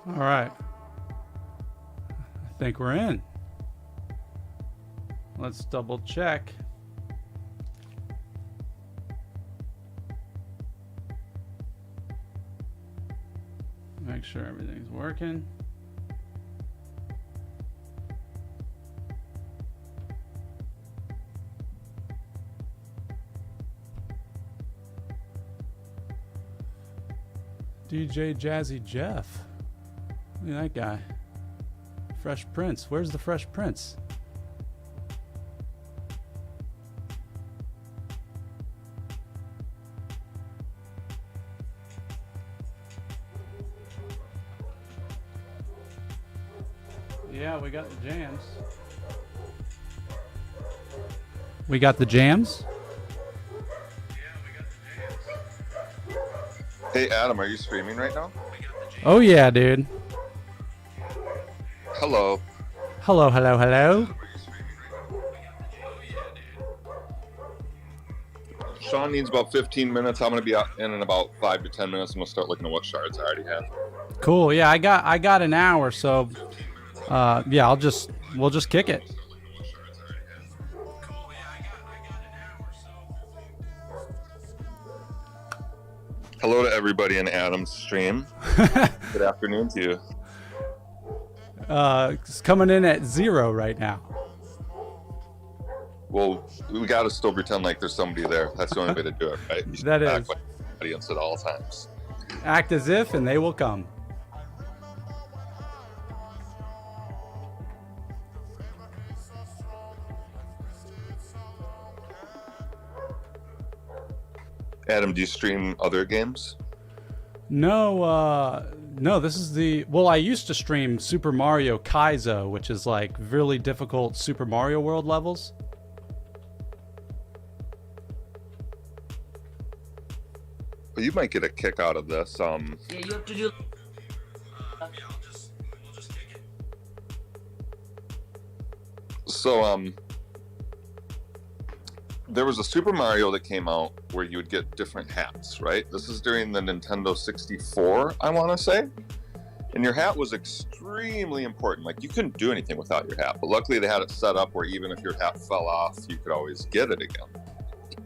All right. I think we're in. Let's double check. Make sure everything's working. DJ Jazzy Jeff. Look at that guy. Fresh Prince. Where's the Fresh Prince? Yeah, we got the jams. We got the jams? Hey Adam, are you streaming right now? Oh yeah, dude. Hello. Hello, hello, hello. Sean needs about 15 minutes. I'm going to be out in about 5 to 10 minutes, and we'll start looking at what shards I already have. Cool. Yeah, I got an hour, so yeah, we'll just kick it. Hello to everybody in Adam's stream. Good afternoon to you. It's coming in at 0 right now. Well, we got to still pretend like there's somebody there. That's the only way to do it, right? You should That act is. like audience at all times. Act as if, and they will come. Adam, do you stream other games? No, no, this is the... Well, I used to stream Super Mario Kaizo, which is like really difficult Super Mario World levels. Well, you might get a kick out of this. Yeah, you have to do. So, there was a Super Mario that came out where you would get different hats, right? This is during the Nintendo 64, I want to say. And your hat was extremely important. Like, you couldn't do anything without your hat. But luckily, they had it set up where even if your hat fell off, you could always get it again.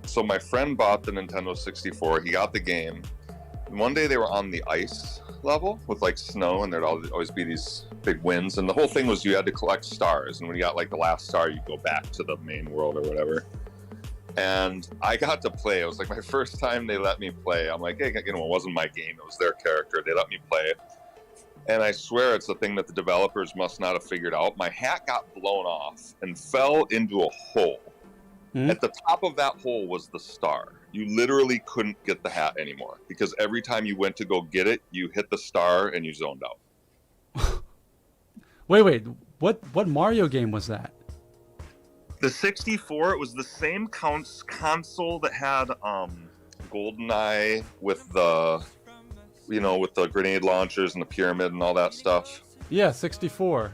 So my friend bought the Nintendo 64. He got the game. And one day they were on the ice level with like snow, and there'd always be these big winds. And the whole thing was you had to collect stars. And when you got like the last star, you go back to the main world or whatever. And I got to play. It was like my first time they let me play. I'm like, hey, you know, it wasn't my game. It was their character. They let me play. And I swear it's a thing that the developers must not have figured out. My hat got blown off and fell into a hole. At the top of that hole was the star. You literally couldn't get the hat anymore because every time you went to go get it, you hit the star and you zoned out. Wait, what Mario game was that? The 64, it was the same console that had GoldenEye with the, you know, with the grenade launchers and the pyramid and all that stuff. Yeah, 64.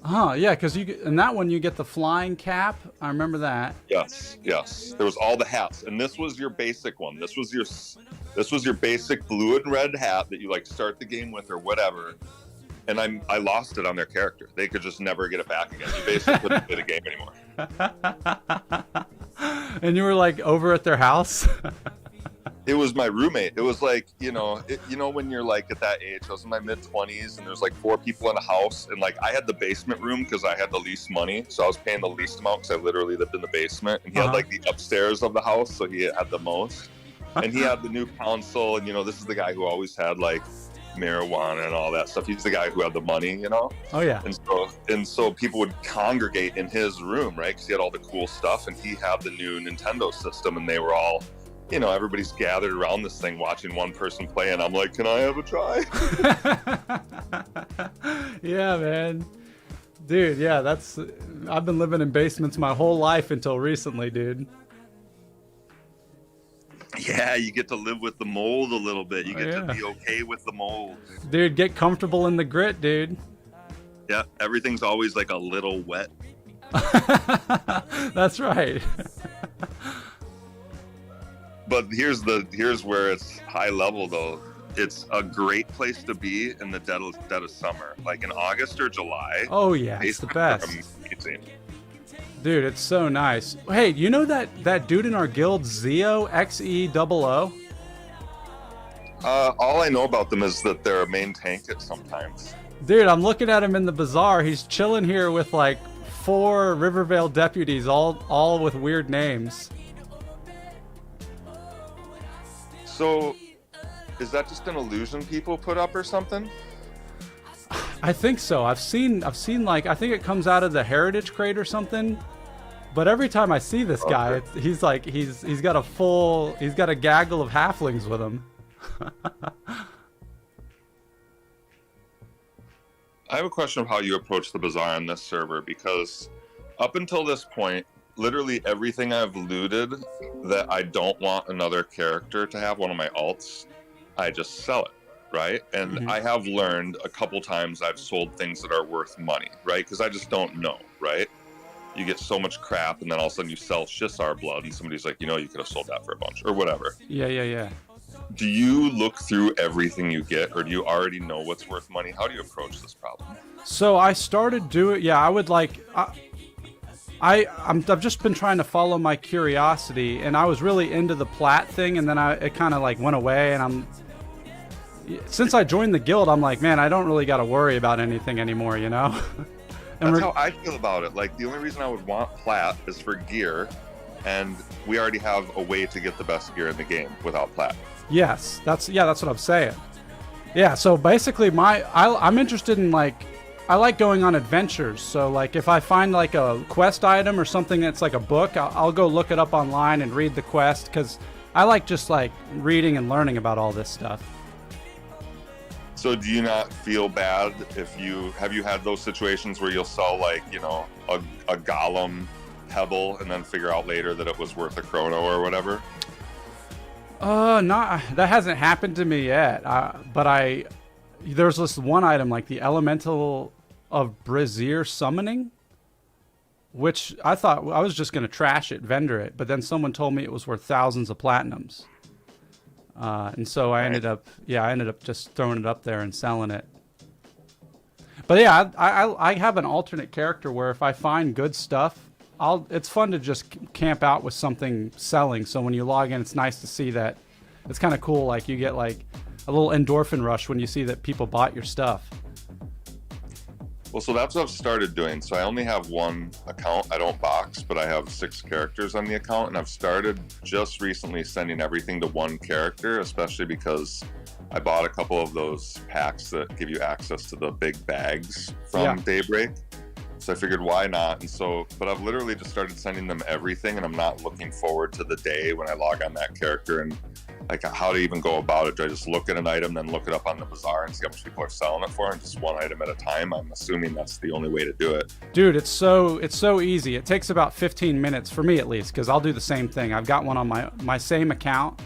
Huh, yeah, because in that one you get the flying cap. I remember that. Yes. There was all the hats, and this was your basic one. This was your basic blue and red hat that you like start the game with or whatever. And I lost it on their character. They could just never get it back again. You basically couldn't play the game anymore. And you were like over at their house? It was my roommate. It was like, you know, when you're like at that age, I was in my mid-20s, and there's like 4 people in a house, and like I had the basement room because I had the least money, so I was paying the least amount because I literally lived in the basement, and he had like the upstairs of the house, so he had the most, and he had the new console, and you know, this is the guy who always had like marijuana and all that stuff. He's the guy who had the money, you know. Oh yeah. And so people would congregate in his room, right? Because he had all the cool stuff, and he had the new Nintendo system, and they were all, you know, everybody's gathered around this thing watching one person play, and I'm like, can I have a try? Yeah, man. Dude, yeah, I've been living in basements my whole life until recently, dude. Yeah, you get to live with the mold a little bit. You get to be okay with the mold. Dude, get comfortable in the grit, dude. Yeah, everything's always like a little wet. That's right. But here's where it's high level though. it's a great place to be in the dead of summer, like in August or July. Oh yeah, it's the best. Amazing. Dude, it's so nice. Hey, you know that dude in our guild, Zeo, XEOO? All I know about them is that they're a main tank at sometimes. Dude, I'm looking at him in the bazaar. He's chilling here with like 4 Rivervale deputies, all with weird names. So, is that just an illusion people put up or something? I think so. I've seen like, I think it comes out of the Heritage Crate or something. But every time I see this guy, he's got a gaggle of halflings with him. I have a question of how you approach the bazaar on this server, because up until this point, literally everything I've looted that I don't want another character to have, one of my alts, I just sell it, right? And I have learned a couple times I've sold things that are worth money, right? Because I just don't know, right? You get so much crap, and then all of a sudden you sell Shissar blood, and somebody's like, you know, you could have sold that for a bunch, or whatever. Yeah. Do you look through everything you get, or do you already know what's worth money? How do you approach this problem? So I started doing, yeah, I would like, I've just been trying to follow my curiosity, and I was really into the plat thing, and then it kind of like went away, and since I joined the guild, I'm like, man, I don't really got to worry about anything anymore, you know? And that's how I feel about it. Like, the only reason I would want plat is for gear, and we already have a way to get the best gear in the game without plat. Yes, that's what I'm saying. Yeah, so basically I'm interested in, like, I like going on adventures. So like if I find like a quest item or something that's like a book, I'll go look it up online and read the quest, because I like just like reading and learning about all this stuff. So do you not feel bad if have you had those situations where you'll sell like, you know, a golem pebble and then figure out later that it was worth a chrono or whatever? Not that hasn't happened to me yet. But there's this one item, like the Elemental of Brazier Summoning, which I thought I was just gonna trash it, vendor it, but then someone told me it was worth thousands of platinums. And so I ended up just throwing it up there and selling it. But yeah, I have an alternate character where if I find good stuff, it's fun to just camp out with something selling. So when you log in, it's nice to see that. It's kind of cool. Like you get like a little endorphin rush when you see that people bought your stuff. Well, so that's what I've started doing. So I only have one account. I don't box, but I have 6 characters on the account, and I've started just recently sending everything to one character, especially because I bought a couple of those packs that give you access to the big bags from Daybreak. So I figured, why not? And so, but I've literally just started sending them everything, and I'm not looking forward to the day when I log on that character and like how to even go about it. Do I just look at an item, then look it up on the bazaar and see how much people are selling it for, and just one item at a time? I'm assuming that's the only way to do it. Dude, it's so easy. It takes about 15 minutes for me at least, because I'll do the same thing. I've got one on my same account,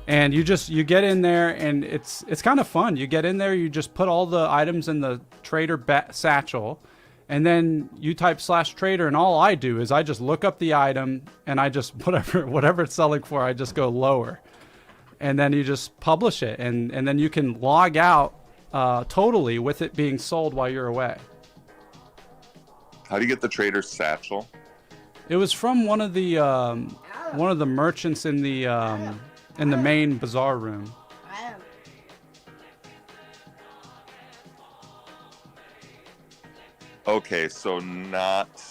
and you get in there, and it's kind of fun. You get in there, you just put all the items in the trader satchel, and then you type /trader, and all I do is I just look up the item, and I just whatever it's selling for, I just go lower. And then you just publish it, and then you can log out totally with it being sold while you're away. How do you get the trader's satchel? It was from one of the merchants in the main bazaar room. Okay, so not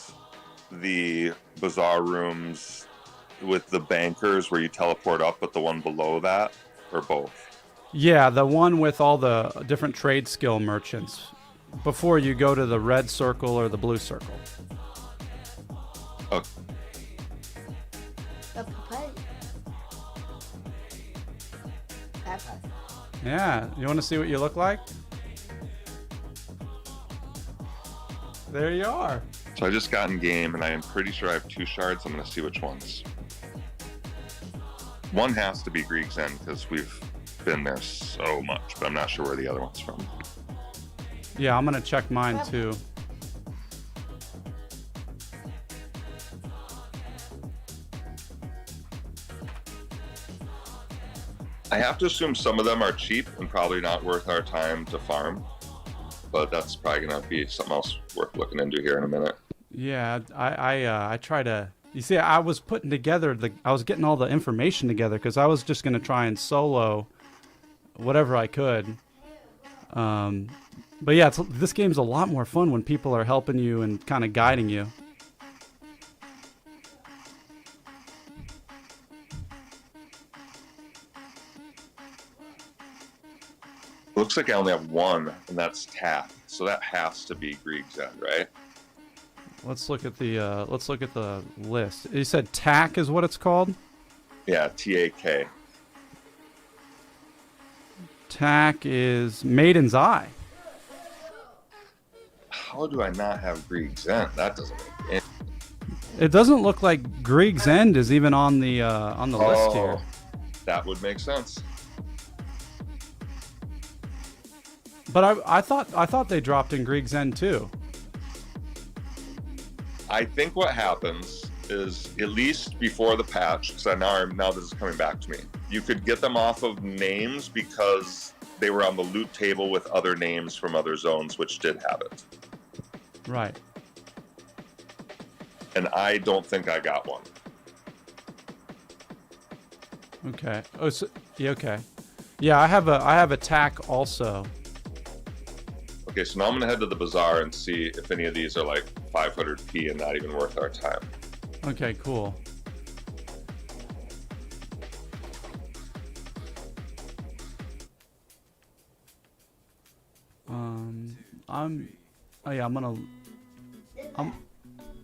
the bazaar rooms with the bankers where you teleport up, but the one below that, or both? Yeah, the one with all the different trade skill merchants before you go to the red circle or the blue circle. Okay. Yeah, you want to see what you look like? There you are. So I just got in game, and I am pretty sure I have 2 shards. I'm going to see which ones. One has to be Greek's End, because we've been there so much, but I'm not sure where the other one's from. Yeah, I'm going to check mine too. I have to assume some of them are cheap and probably not worth our time to farm, but that's probably gonna be something else worth looking into here in a minute. Yeah, I try to. You see, I was putting together I was getting all the information together because I was just gonna try and solo whatever I could. But yeah, this game's a lot more fun when people are helping you and kind of guiding you. Looks like I only have one, and that's Taff. So that has to be Grieg's End, right? Let's look at the list. You said TAC is what it's called? Yeah, TAK. TAC is Maiden's Eye. How do I not have Grieg's End? That doesn't make any. It doesn't look like Grieg's End is even on the list here. That would make sense. But I thought they dropped in Grieg's End too. I think what happens is, at least before the patch, because now this is coming back to me, you could get them off of names because they were on the loot table with other names from other zones, which did have it. Right. And I don't think I got one. Okay. Oh, so, yeah, okay. Yeah, I have a TAC also. Okay, so now I'm gonna head to the bazaar and see if any of these are like 500p and not even worth our time. Okay, cool.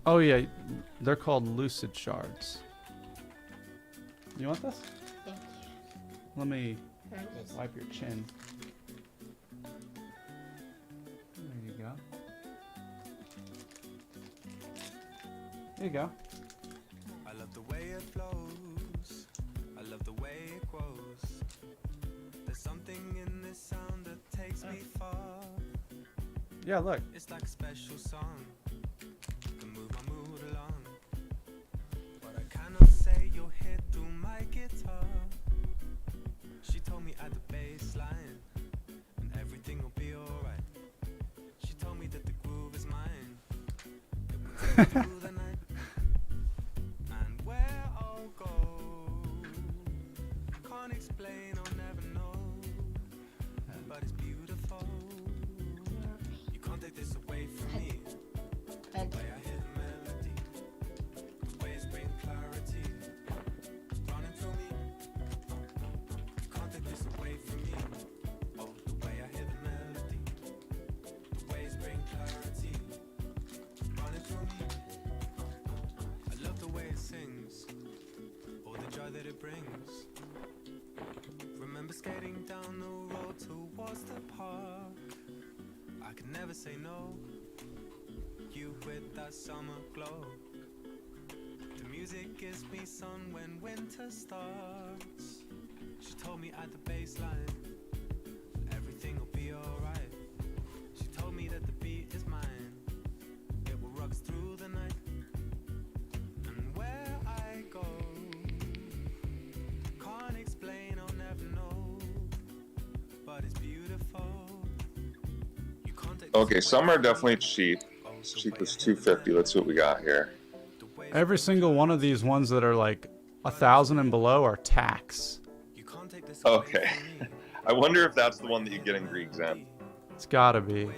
Oh yeah, they're called lucid shards. You want this? Thank you. Let me wipe your chin. There you go. There you go. I love the way it flows. I love the way it grows. There's something in this sound that takes me far. Yeah, look. It's like a special song. Can move my mood along. But I cannot say you'll hit through my guitar. She told me at the bass line, and everything will be alright. She told me that the groove is mine. It will take me through the night. And where I'll go, can't explain, I'll never know. But it's beautiful. You can't take this away from me. The way I hear the melody, the way it's bringing clarity, running through me. You can't take this away from me. Oh, the way I hear the melody, the way it's bringing clarity, running through me. I love the way it sings, all the joy that it brings. Remember skating down the road towards the park. I could never say no. You with that summer glow. The music gives me sun when winter starts. She told me at the baseline, everything will be alright. She told me that the beat is mine. It will rock us through the night. And where I go, can't explain, I'll never know. But it's beautiful. You can't take Okay, some are definitely cheap. Cheap is 250. Let's see what we got here. Every single one of these ones that are like 1,000 and below are tax. Okay. I wonder if that's the one that you get in Grieg's End. It's gotta be.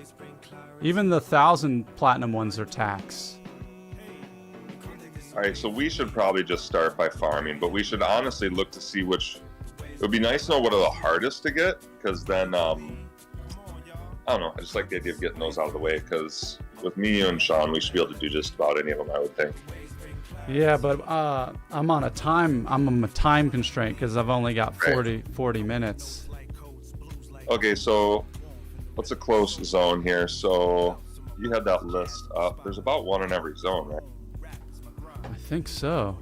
Even the 1,000 platinum ones are tax. Alright, so we should probably just start by farming, but we should honestly look to see which... It would be nice to know what are the hardest to get, because then, I don't know, I just like the idea of getting those out of the way, because with me, you, and Sean, we should be able to do just about any of them, I would think. Yeah, but I'm on a time constraint because I've only got 40 minutes. Okay, so what's a close zone here? So you had that list up. There's about one in every zone, right? I think so.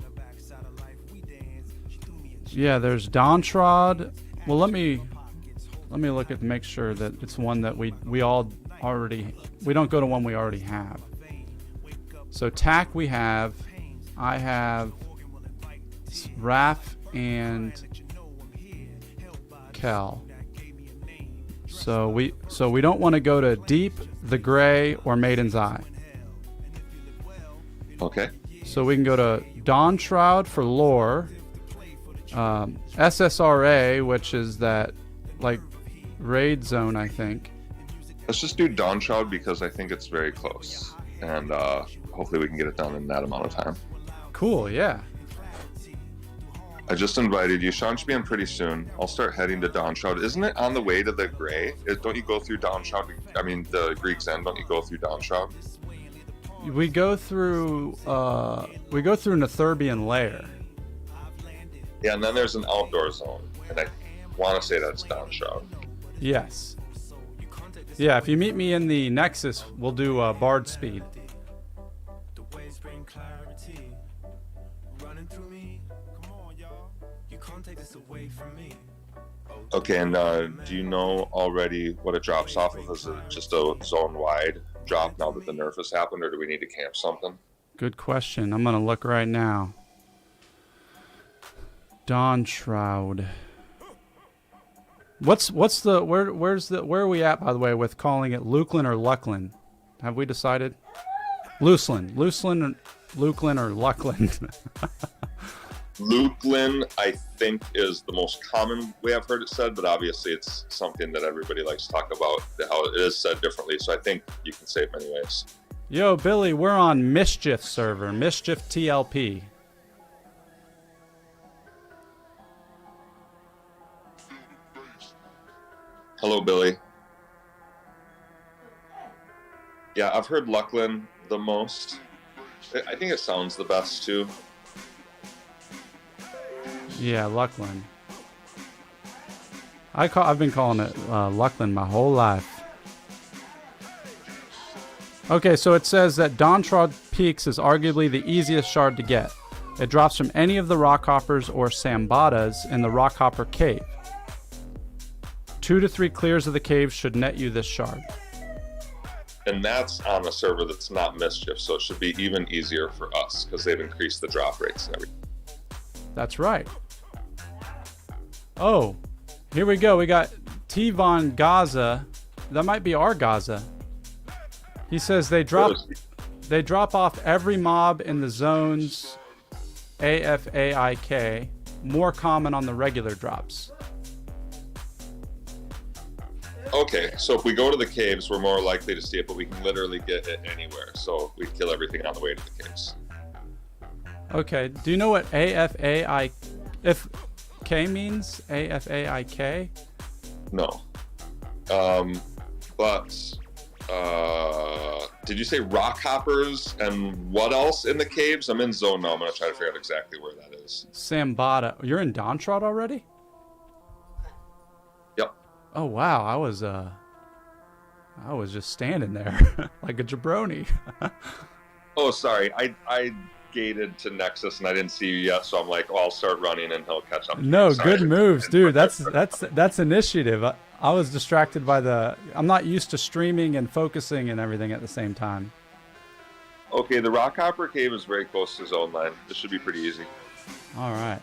Yeah, there's Dontrod. Well, let me look at make sure that it's one that we all already. We don't go to one we already have. So TAC we have. I have Rathe and Cal. So we don't want to go to Deep, the Gray, or Maiden's Eye. Okay. So we can go to Dawn Shroud for lore, SSRA, which is that like raid zone, I think. Let's just do Dawn Shroud because I think it's very close, and hopefully we can get it done in that amount of time. Cool, yeah. I just invited you. Sean should be in pretty soon. I'll start heading to Dawn Shroud. Isn't it on the way to the Gray? Don't you go through Dawn Shroud? I mean, the Greek's End. Don't you go through Dawn Shroud? We go through Netherbian Lair. Yeah, and then there's an outdoor zone, and I want to say that's Dawn Shroud. Yes. Yeah, if you meet me in the Nexus, we'll do Bard Speed. Okay, and do you know already what it drops off of? Is it just a zone-wide drop now that the nerf has happened, or do we need to camp something? Good question. I'm gonna look right now. Dawn Shroud. Where are we at, by the way, with calling it Luklin or Lucklin? Have we decided? Luklin, or Lucklin? Luklin, I think, is the most common way I've heard it said, but obviously it's something that everybody likes to talk about, how it is said differently, so I think you can say it many ways. Yo, Billy, we're on Mischief server, Mischief TLP. Hello, Billy. Yeah, I've heard Lucklin the most. I think it sounds the best, too. Yeah, Lucklin. I've been calling it Lucklin my whole life. Okay, so it says that Dawn Shroud Peaks is arguably the easiest shard to get. It drops from any of the rockhoppers or sambatas in the rockhopper cave. 2 to 3 clears of the cave should net you this shard. And that's on a server that's not Mischief, so it should be even easier for us because they've increased the drop rates and everything. That's right. Oh, here we go. We got T-Von Gaza. That might be our Gaza. He says they drop off every mob in the zones AFAIK, more common on the regular drops. Okay, so if we go to the caves, we're more likely to see it, but we can literally get it anywhere. So we kill everything on the way to the caves. Okay, do you know what AFAIK means? AFAIK? No. Did you say rock hoppers and what else in the caves? I'm in zone now. I'm going to try to figure out exactly where that is. Sambata. You're in Dawn Shroud already? Yep. Oh, wow. I was just standing there like a jabroni. Oh, sorry. I gated to Nexus and I didn't see you yet, so I'm like, oh, I'll start running and he'll catch up. No, good moves, dude. That's initiative. I was distracted by I'm not used to streaming and focusing and everything at the same time. Okay, the Rockhopper Cave is very close to zone line. This should be pretty easy. All right.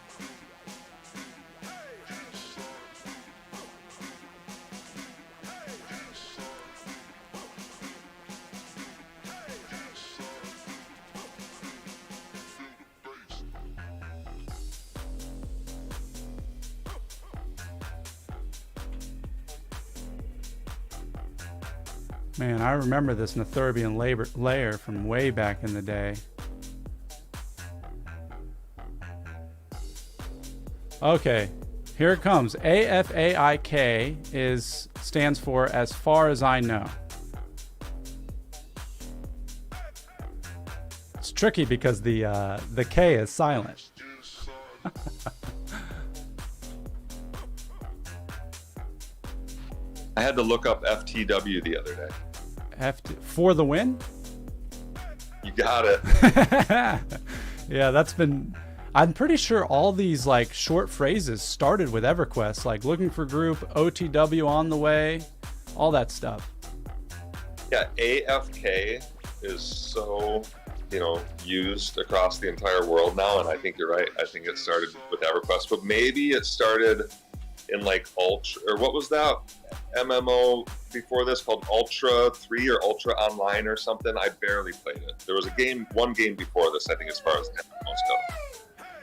Man, I remember this Netherbian layer from way back in the day. Okay, here it comes. AFAIK stands for as far as I know. It's tricky because the K is silent. I had to look up FTW the other day. For the win? You got it. Yeah, I'm pretty sure all these like short phrases started with EverQuest, like looking for group, OTW on the way, all that stuff. Yeah, AFK is so, used across the entire world now, and I think you're right. I think it started with EverQuest, but maybe it started in like Ultra, or what was that MMO before this called Ultra 3 or Ultra Online or something. I barely played it. There was one game before this, I think, as far as MMOs go.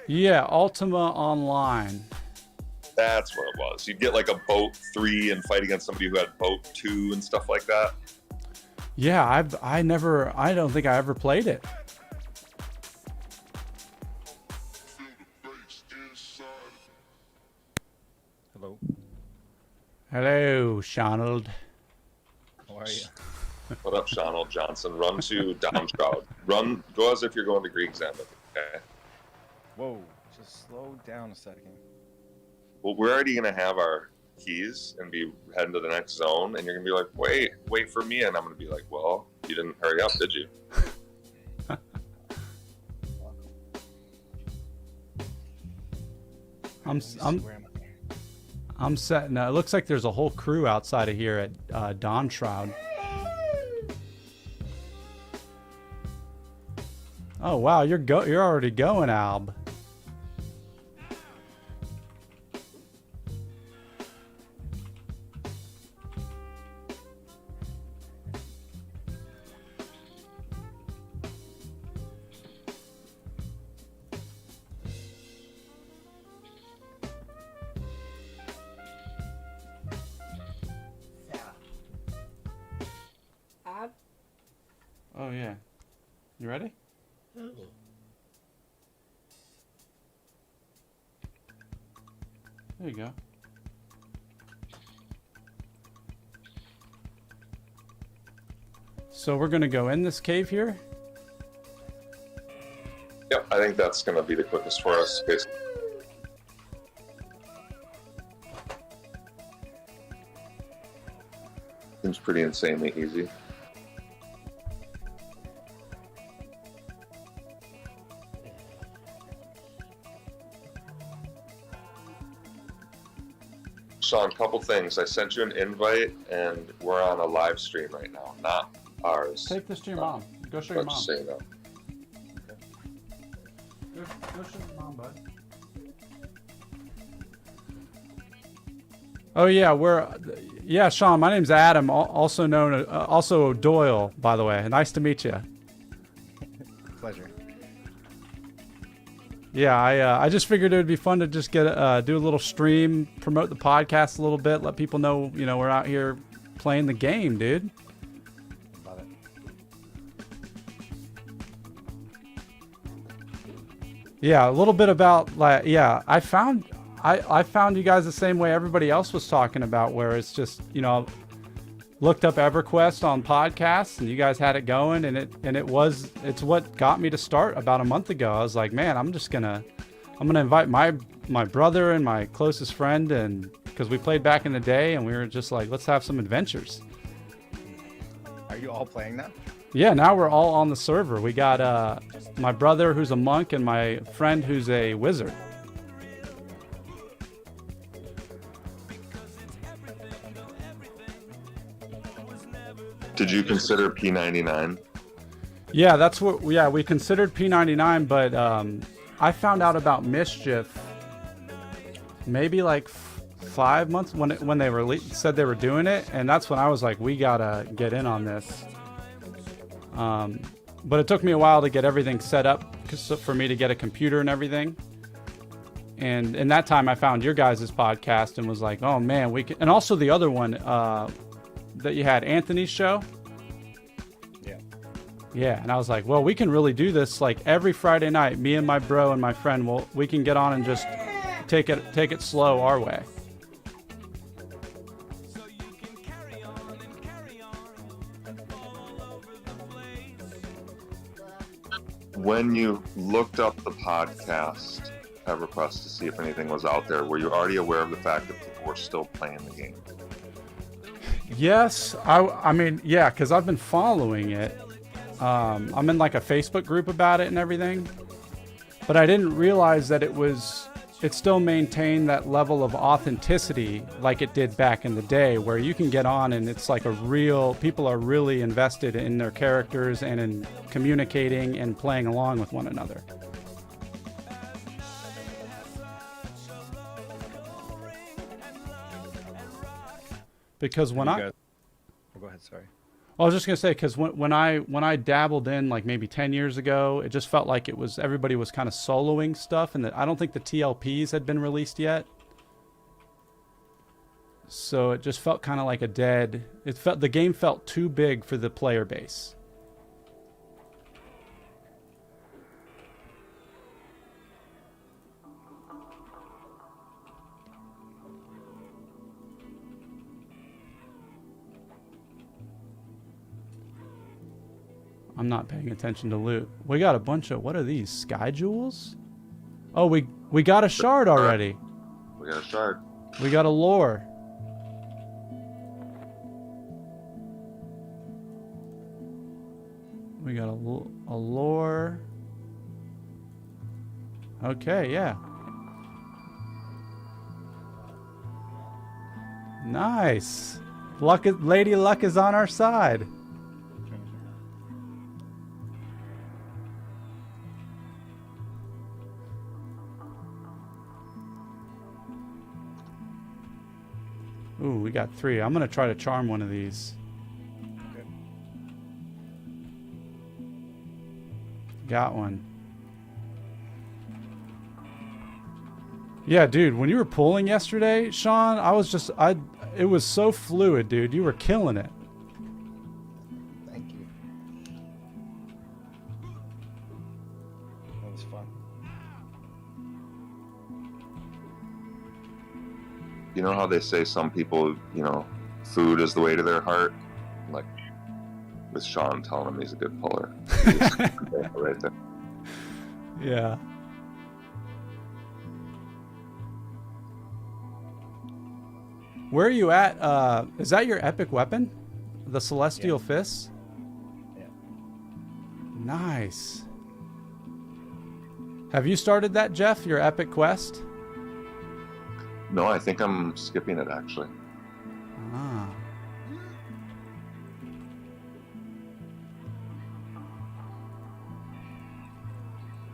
Yeah, Ultima Online. That's what it was. You'd get like a boat 3 and fight against somebody who had boat 2 and stuff like that. Yeah, I don't think I ever played it. Hello. Hello, Shonald. How are you? What up, Shonald Johnson? Run to Downshroud. Go as if you're going to Greek Zambit. Okay. Whoa, just slow down a second. Well, we're already gonna have our keys and be heading to the next zone, and you're gonna be like, wait for me, and I'm gonna be like, well, you didn't hurry up, did you? I'm setting. It looks like there's a whole crew outside of here at Dawn Shroud. Oh wow, you're already going, Alb. Oh yeah. You ready? There you go. So we're gonna go in this cave here? Yep, I think that's gonna be the quickest for us, basically. Seems pretty insanely easy. Sean, couple things. I sent you an invite, and we're on a live stream right now, not ours. Take this to your mom. Go show your mom. Just so you know. Go show your mom, bud. Oh yeah, Sean. My name's Adam, also known, also Doyle, by the way. Nice to meet you. Pleasure. Yeah, I just figured it would be fun to just do a little stream, promote the podcast a little bit, let people know, we're out here playing the game, dude. Love it. Yeah, a little bit about I found you guys the same way everybody else was talking about, where it's just, looked up EverQuest on podcasts, and you guys had it going, and it's what got me to start about a month ago. I was like, man, I'm gonna invite my brother and my closest friend, and because we played back in the day, and we were just like, let's have some adventures. Are you all playing now? Yeah, now we're all on the server. We got my brother who's a monk and my friend who's a wizard. Did you consider P99? Yeah, that's what. Yeah, we considered P99, but I found out about Mischief maybe like 5 months when they said they were doing it, and that's when I was like, we gotta get in on this. But it took me a while to get everything set up for me to get a computer and everything. And in that time, I found your guys' podcast and was like, oh man, we can. And also the other one that you had, Anthony's show. Yeah, and I was like, well, we can really do this like every Friday night. Me and my bro and my friend, we can get on and just take it slow our way. When you looked up the podcast EverQuest to see if anything was out there, were you already aware of the fact that people were still playing the game? Yes, I mean, yeah, because I've been following it. I'm in like a Facebook group about it and everything, but I didn't realize that it still maintained that level of authenticity like it did back in the day, where you can get on and it's like people are really invested in their characters and in communicating and playing along with one another. Because when You I guys- Oh, go ahead. Sorry. I was just gonna say, because when I dabbled in like maybe 10 years ago, it just felt like it was everybody was kind of soloing stuff, and I don't think the TLPs had been released yet. So it just felt kind of like a dead. The game felt too big for the player base. I'm not paying attention to loot. We got a bunch of, what are these? Sky jewels? Oh, we got a shard already. We got a shard. We got a lore. We got a lore. Okay, yeah. Nice. Lady Luck is on our side. Ooh, we got 3. I'm gonna try to charm one of these. Okay. Got one. Yeah, dude, when you were pulling yesterday, Sean, it was so fluid, dude. You were killing it. Thank you. That was fun. You know how they say some people, food is the way to their heart? Like, with Sean telling him he's a good puller. Right there. Yeah. Where are you at? Is that your epic weapon? The Celestial Fist? Yeah. Nice. Have you started that, Jeff? Your epic quest? No, I think I'm skipping it, actually. Ah.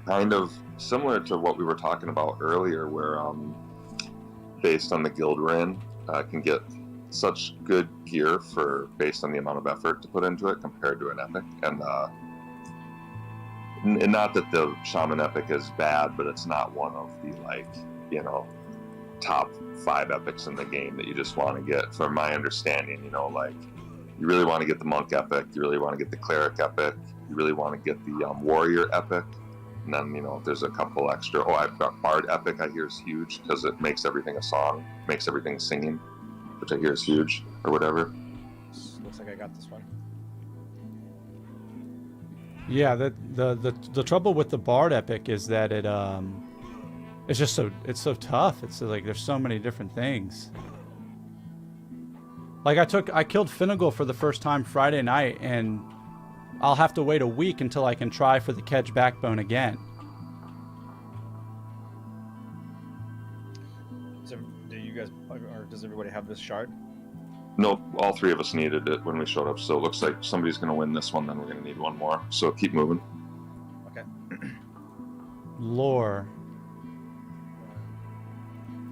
Kind of similar to what we were talking about earlier, where based on the guild we're in, can get such good gear based on the amount of effort to put into it compared to an epic. And not that the Shaman epic is bad, but it's not one of the top 5 epics in the game that you just want to get. From my understanding, you really want to get the monk epic, you really want to get the cleric epic, you really want to get the warrior epic, and then there's a couple extra. I've got bard epic. I hear is huge because it makes everything a song, makes everything singing, which I hear is huge, or whatever. Looks like I got this one. Yeah, the trouble with the Bard epic is that it's just so tough. It's like there's so many different things. Like I killed Finnegal for the first time Friday night, and I'll have to wait a week until I can try for the Kedge Backbone again. So, do you guys, or does everybody have this shard? Nope, all 3 of us needed it when we showed up, so it looks like somebody's going to win this one, then we're going to need one more. So keep moving. Okay. Lore.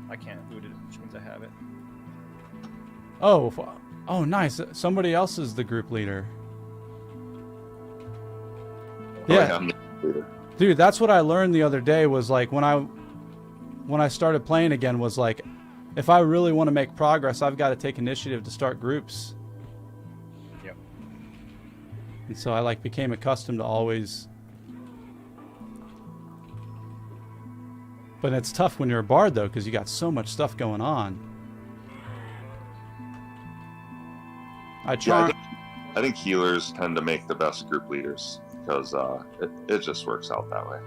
I can't loot it, which means I have it. Oh, nice. Somebody else is the group leader. Yeah. Dude, that's what I learned the other day was like when I started playing again was like, if I really want to make progress, I've got to take initiative to start groups. Yep. And so I became accustomed to always. But it's tough when you're a bard though, because you got so much stuff going on. I think healers tend to make the best group leaders because it just works out that way.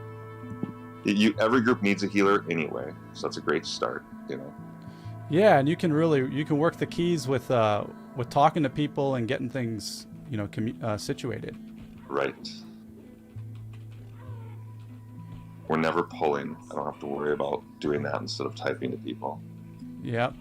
Every group needs a healer anyway, so that's a great start, Yeah, and you can work the keys with talking to people and getting things situated. Right. We're never pulling. I don't have to worry about doing that instead of typing to people. Yep.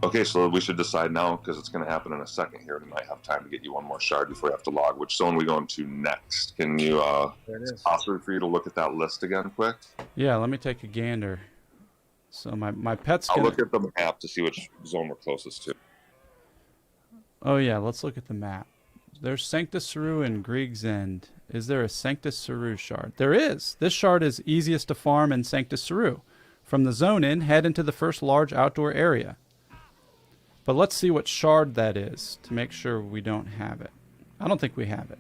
Okay, so we should decide now because it's going to happen in a second here. We might have time to get you one more shard before we have to log. Which zone are we going to next? Can you, There it is. possible for you to look at that list again quick? Yeah, let me take a gander. So my pet's I'll gonna... look at the map to see which zone we're closest to. Oh yeah, let's look at the map. There's Sanctus Saru and Grieg's End. Is there a Sanctus Saru shard? There is. This shard is easiest to farm in Sanctus Saru. From the zone in, head into the first large outdoor area. But let's see what shard that is to make sure we don't have it. I don't think we have it.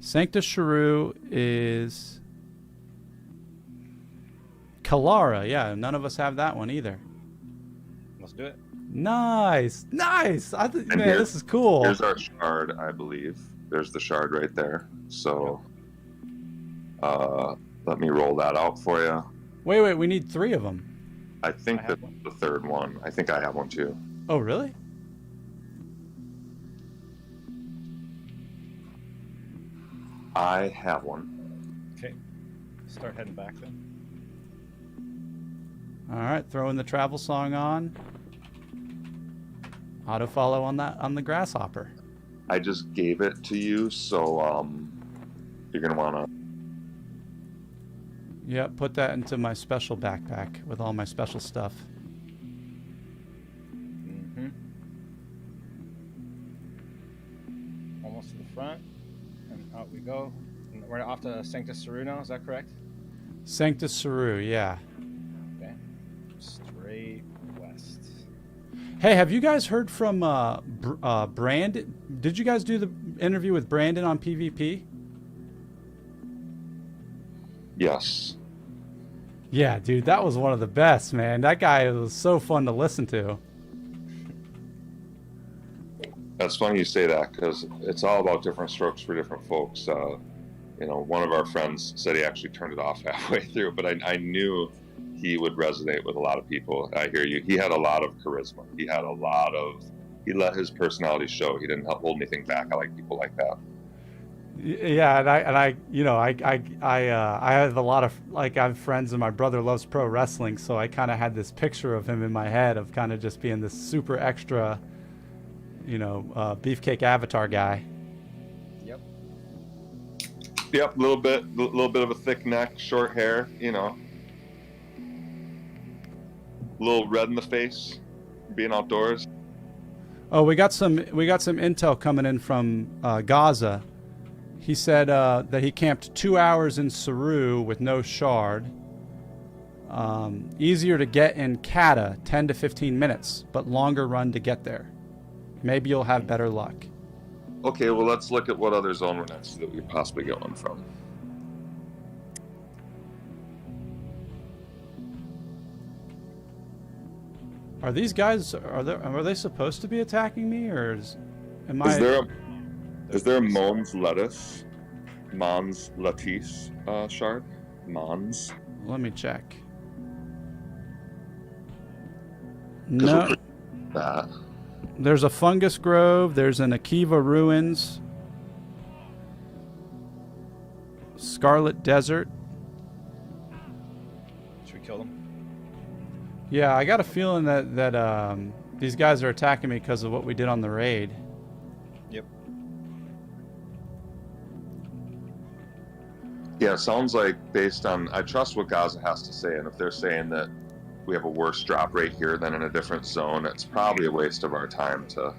Sanctus Saru is Kalara. Yeah, none of us have that one either. Let's do it. Nice, nice. Man, here- this is cool. Here's our shard, I believe. There's the shard right there. So, let me roll that out for you. Wait, we need 3 of them. I think I have that's the third one. I think I have one too. Oh, really? I have one. Okay. Start heading back then. All right, throwing the travel song on. Auto follow on the grasshopper. I just gave it to you, so you're gonna wanna. Yep, put that into my special backpack with all my special stuff. Mm-hmm. Almost to the front, and out we go. And we're off to Sanctus Saru now. Is that correct? Sanctus Saru, yeah. Okay. Straight west. Hey, have you guys heard from Brandon? Did you guys do the interview with Brandon on PvP? Yes. Yeah, dude, that was one of the best, man. That guy was so fun to listen to. That's funny you say that because it's all about different strokes for different folks. One of our friends said he actually turned it off halfway through, but I knew he would resonate with a lot of people. I hear you. He had a lot of charisma. He let his personality show. He didn't hold anything back. I like people like that. Yeah, I have a lot of, I have friends, and my brother loves pro wrestling, so I kind of had this picture of him in my head of kind of just being this super extra, beefcake avatar guy. Yep. Yep, little bit of a thick neck, short hair, little red in the face, being outdoors. Oh, we got some intel coming in from Gaza. He said that he camped 2 hours in Saru with no shard. Easier to get in Kata, 10 to 15 minutes, but longer run to get there. Maybe you'll have better luck. Okay, well, let's look at what other zone we're next to that we could possibly get one from. Are these guys, are they supposed to be attacking me, or is there a Mons Lettuce? Mons Lattice shard? Mons? Let me check. 'Cause No, that. there's a Fungus Grove, there's an Akiva Ruins, Scarlet Desert. Should we kill them? Yeah, I got a feeling that these guys are attacking me because of what we did on the raid. Yep. Yeah, it sounds like I trust what Gaza has to say, and if they're saying that we have a worse drop rate here than in a different zone, it's probably a waste of our time to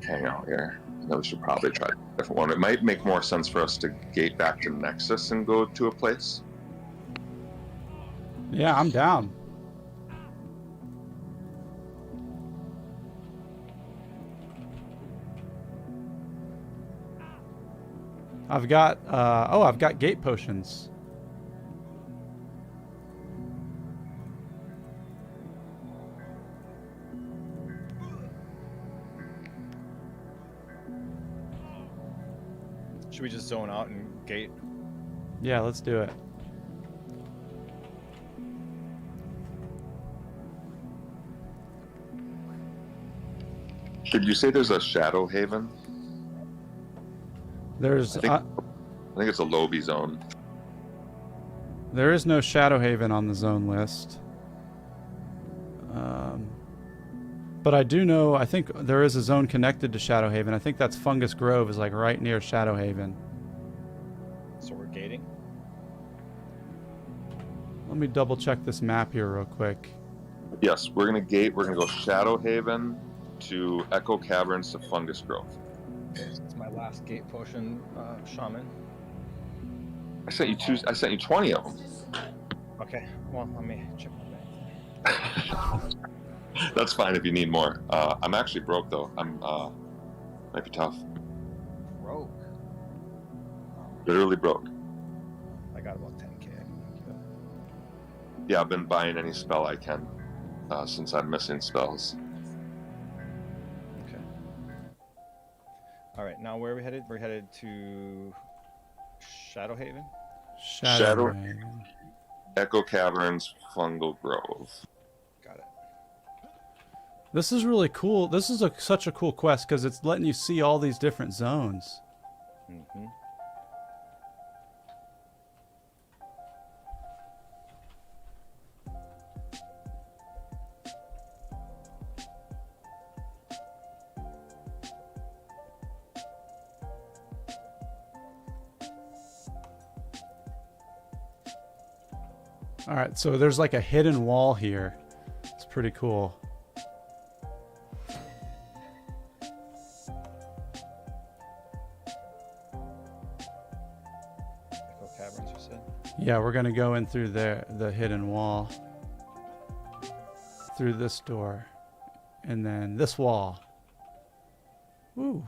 hang out here. We should probably try a different one. It might make more sense for us to gate back to Nexus and go to a place. Yeah, I'm down. I've got gate potions. Should we just zone out and gate? Yeah, let's do it. Did you say there's a Shadow Haven? There's I think it's a Lobby zone. there is no Shadow Haven on the zone list. But I do know, I think there is a zone connected to Shadowhaven. I think that's Fungus Grove is like right near Shadowhaven. So we're gating. Let me double check this map here real quick. Yes, we're gonna gate. We're gonna go Shadowhaven to Echo Caverns to Fungus Grove. It's my last gate potion, shaman. I sent you 20 of them. Okay, well, let me check my bag. That's fine if you need more. I'm actually broke though. I'm might be tough. Broke. Literally broke. I got about 10k. Yeah, I've been buying any spell I can since I'm missing spells. Okay. All right, now where are we headed? We're headed to Shadowhaven. Shadowhaven. Echo Caverns, Fungal Grove. Got it. This is really cool. This is such a cool quest because it's letting you see all these different zones. Mm-hmm. All right, so there's like a hidden wall here. It's pretty cool. Echo Caverns, you said? Yeah, we're gonna go in through the hidden wall. Through this door. And then this wall. Ooh.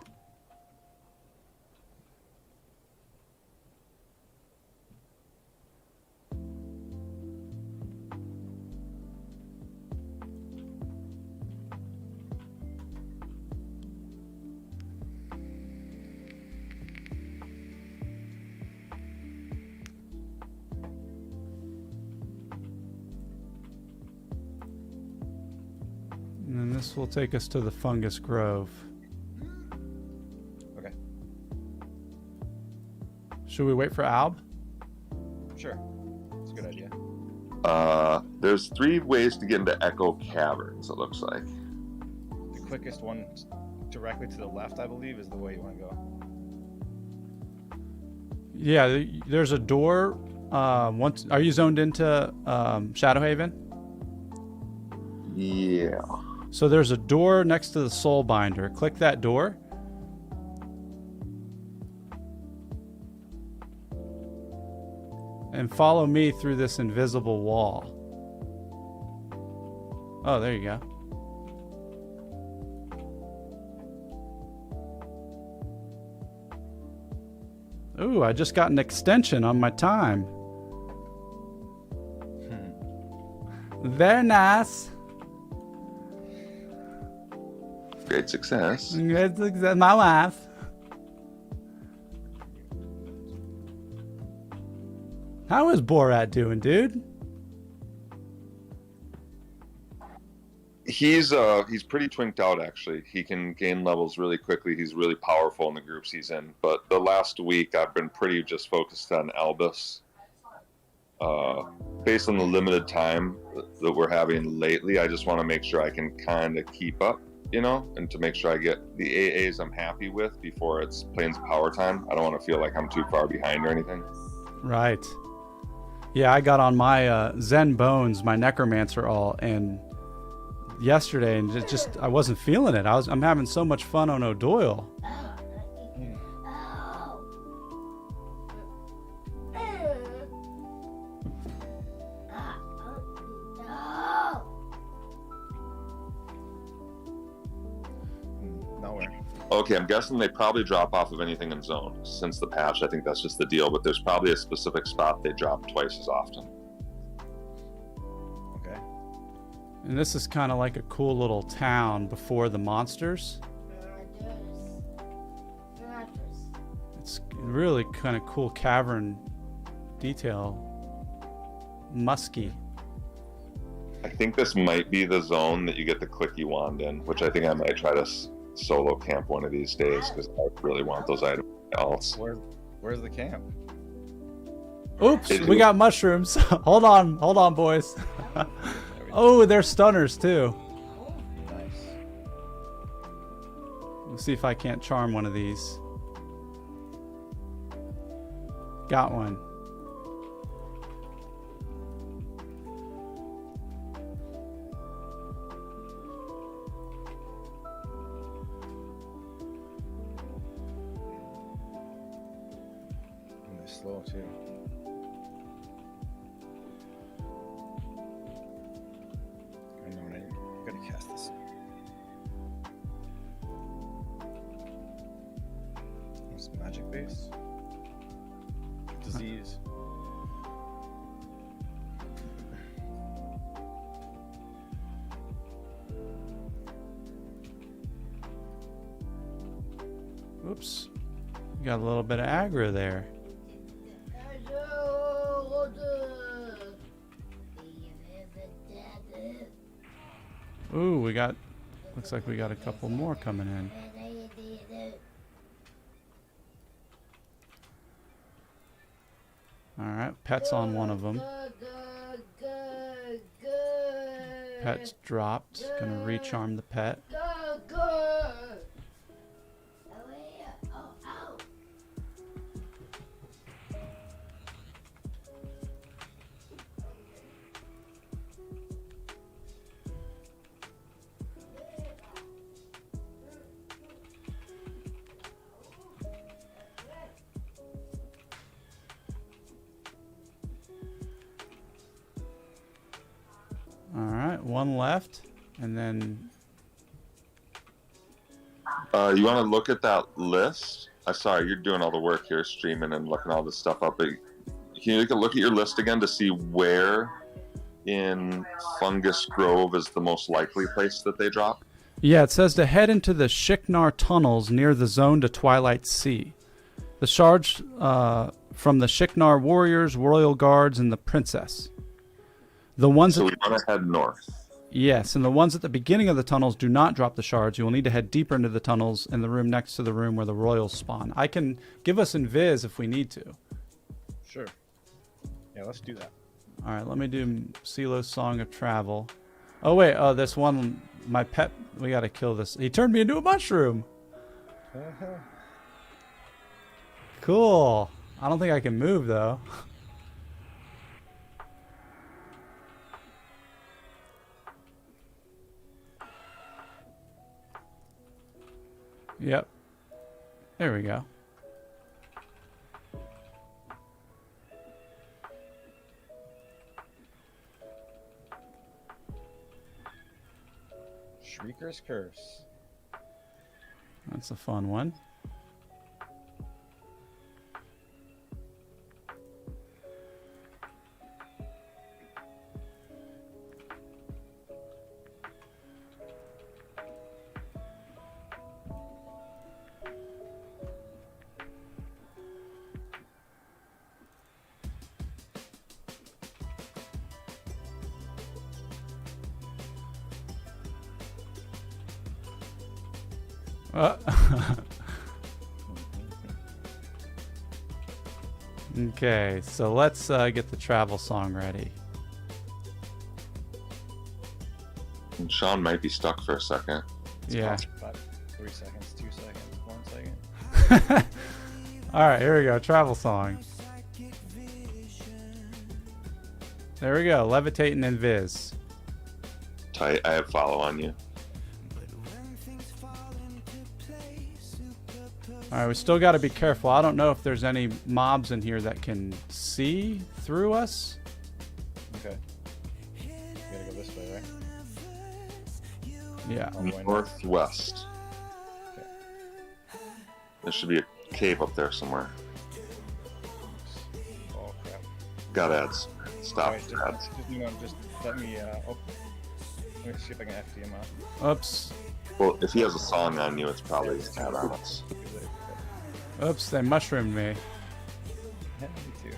And then this will take us to the Fungus Grove. Okay. Should we wait for Alb? Sure. That's a good idea. There's 3 ways to get into Echo Caverns, it looks like. The quickest one directly to the left, I believe, is the way you want to go. Yeah, there's a door. Once, are you zoned into Shadowhaven? Yeah. So there's a door next to the Soul Binder. Click that door. And follow me through this invisible wall. Oh, there you go. Ooh, I just got an extension on my time. Very nice. Great success. It's my wife. How is Borat doing, dude? He's pretty twinked out actually. He can gain levels really quickly. He's really powerful in the groups he's in. But the last week I've been pretty just focused on Albus. Based on the limited time that we're having lately, I just want to make sure I can kind of keep up, you know, and to make sure I get the AAs I'm happy with before it's Plains Power time. I don't want to feel like I'm too far behind or anything. Right. Yeah, I got on my Zen Bones, my Necromancer all, and yesterday, and it just I wasn't feeling it. I'm having so much fun on O'Doyle. Nowhere. Okay, I'm guessing they probably drop off of anything in zone since the patch. I think that's just the deal, but there's probably a specific spot they drop twice as often. Okay. And this is kind of like a cool little town before the monsters. It's really kind of cool cavern detail. Musky. I think this might be the zone that you get the clicky wand in, which I think I might try to solo camp one of these days because I really want those items else. Where's the camp? Oops, we got mushrooms. hold on, boys. Oh, they're stunners too. Nice. Let's see if I can't charm one of these. Got one. And they're slow too. I know I gotta cast this. It's magic base. Disease. Oops. Got a little bit of aggro there. Ooh, we got... Looks like we got a couple more coming in. Alright, pet's on one of them. Pet's dropped. Gonna recharm the pet. Alright, one left. And then... You want to look at that list? I saw you're doing all the work here, streaming and looking all this stuff up. But can you look at your list again to see where in Fungus Grove is the most likely place that they drop? Yeah, it says to head into the Shiknar tunnels near the zone to Twilight Sea. The shards from the Shiknar warriors, royal guards, and the princess. The ones So that, we want to head north. yes, and the ones at the beginning of the tunnels do not drop the shards. You will need to head deeper into the tunnels in the room next to the room where the royals spawn. I can give us invis if we need to. Sure. Yeah, let's do that. All right, let me do CeeLo's Song of Travel. Oh wait, oh this one, my pet. We gotta kill this. He turned me into a mushroom. Cool. I don't think I can move though. Yep. There we go. Shrieker's Curse. That's a fun one. Okay, so let's get the travel song ready. And Sean might be stuck for a second. Yeah. 3 seconds, 2 seconds, 1 second. All right, here we go. Travel song. There we go. Levitating and Viz. Tight. I have follow on you. All right, we still got to be careful. I don't know if there's any mobs in here that can see through us. Okay. You gotta go this way, right? Yeah. Oh, why not? Northwest. Okay. There should be a cave up there somewhere. Oh crap. Got ads. Stop Alright, ads. just let me let me see if I can FD him out. Oops. Well, if he has a song on you, it's probably his ad on us. Oops, they mushroomed me. Yeah, me too.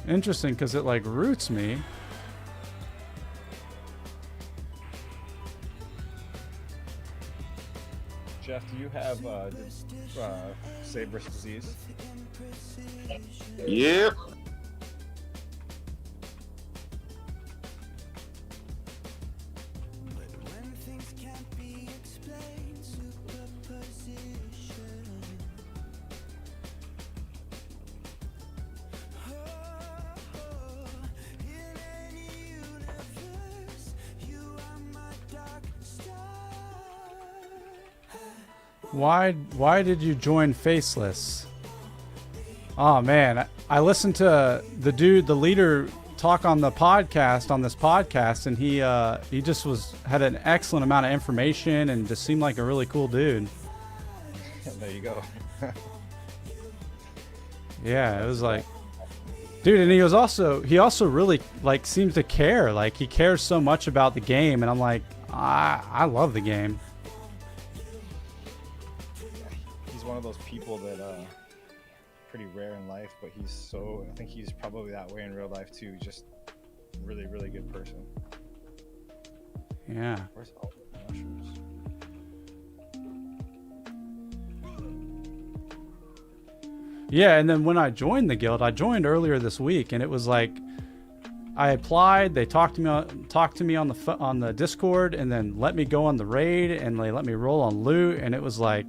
Interesting, because it like roots me. Jeff, do you have Saber's disease? Yep. When things can't be explained, superposition. In any universe, you are my dark star. Why did you join Faceless? Oh man, I listened to the leader talk on this podcast, and he just had an excellent amount of information and just seemed like a really cool dude. There you go. Yeah, it was like, dude, and he also really like seems to care. Like he cares so much about the game, and I'm like, I love the game. He's one of those people that pretty rare in life, but I think he's probably that way in real life too. Just really, really good person. Yeah. Where's all the mushrooms? Yeah, and then when I joined the guild, I joined earlier this week, and it was like I applied. They talked to me on the Discord, and then let me go on the raid, and they let me roll on loot, and it was like,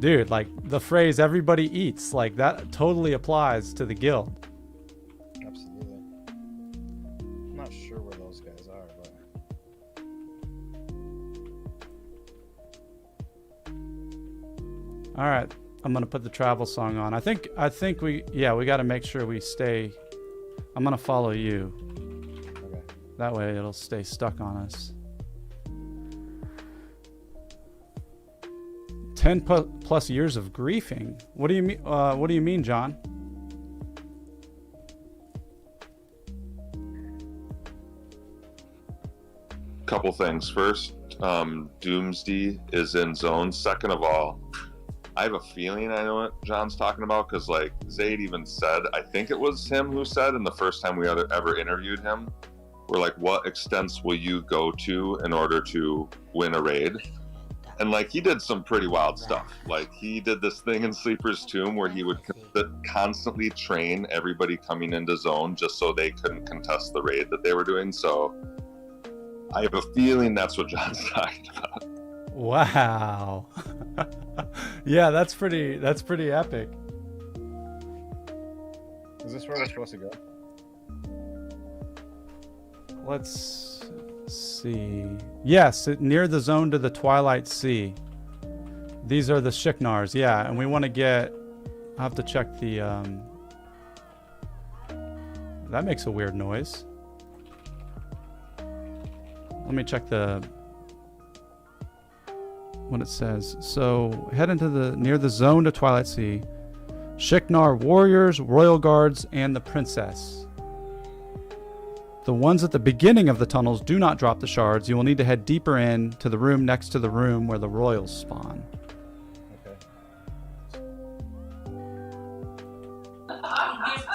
dude, like the phrase "everybody eats," like that totally applies to the guild. Absolutely. I'm not sure where those guys are, but All right, I'm gonna put the travel song on. I think we got to make sure we stay. I'm gonna follow you. okay. That way it'll stay stuck on us. 10 plus years of griefing. What do you mean? What do you mean, John? Couple things. First, Doomsday is in zone. Second of all, I have a feeling I know what John's talking about, because like Zayd even said, I think it was him who said in the first time we ever interviewed him, we're like, what extents will you go to in order to win a raid? And like he did some pretty wild stuff. Like he did this thing in Sleeper's Tomb where he would constantly train everybody coming into zone just so they couldn't contest the raid that they were doing. So I have a feeling that's what John's talking about. Wow. Yeah, that's pretty epic. Is this where we're supposed to go? Let's see. Yes, near the zone to the Twilight Sea. These are the Shiknars, yeah, and we want to get... I'll have to check the... That makes a weird noise. Let me check what it says. So, head into near the zone to Twilight Sea. Shiknar warriors, royal guards, and the princess. The ones at the beginning of the tunnels do not drop the shards. You will need to head deeper in to the room next to the room where the royals spawn. Okay.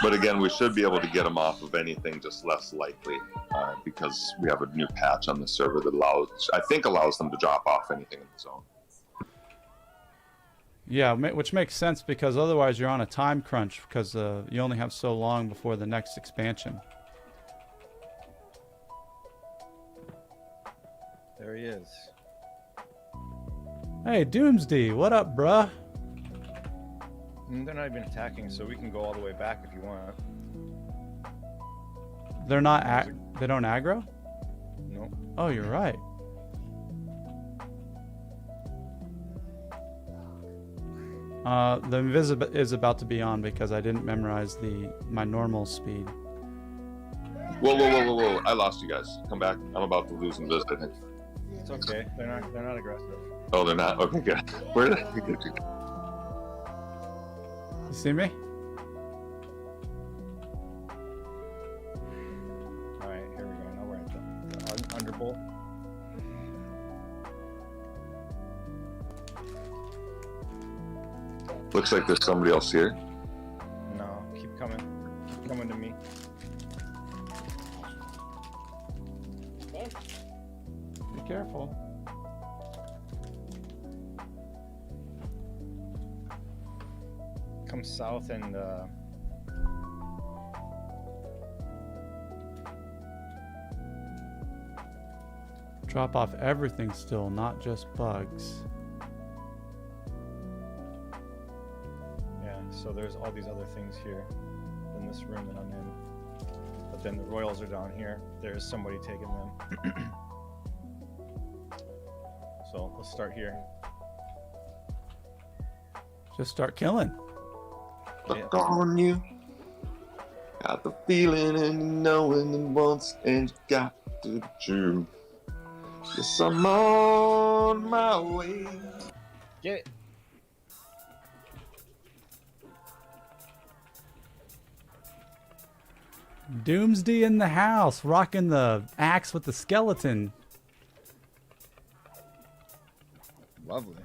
But again, we should be able to get them off of anything, just less likely, because we have a new patch on the server that allows them to drop off anything in the zone. Yeah, which makes sense, because otherwise you're on a time crunch, because you only have so long before the next expansion. There he is. Hey, Doomsday, what up, bruh? They're not even attacking, so we can go all the way back if you want. They're not they don't aggro? Nope. Oh, you're right. The invis is about to be on because I didn't memorize my normal speed. Whoa! I lost you guys. Come back. I'm about to lose invis, I think. It's okay. They're not aggressive. Oh, they're not? Okay, good. Where did I get you? You see me? Alright, here we go. Now we're at the underbolt. Looks like there's somebody else here. No, keep coming. Keep coming to me. Be careful. come south and Drop off everything still, not just bugs. yeah, so there's all these other things here in this room that I'm in. But then the royals are down here. There's somebody taking them. So let's start here. Just start killing. Look on you. Got the feeling and you knowing it once and you got to choose. Yes, I'm on my way. Get it. Doomsday in the house, rocking the axe with the skeleton. Lovely.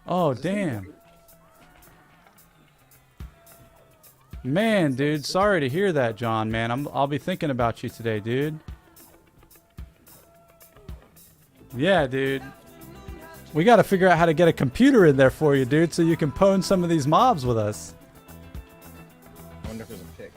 Oh, damn. Man, dude, sorry to hear that, John, man. I'll be thinking about you today, dude. Yeah, dude. We got to figure out how to get a computer in there for you, dude, so you can pwn some of these mobs with us. I wonder if there's a pick.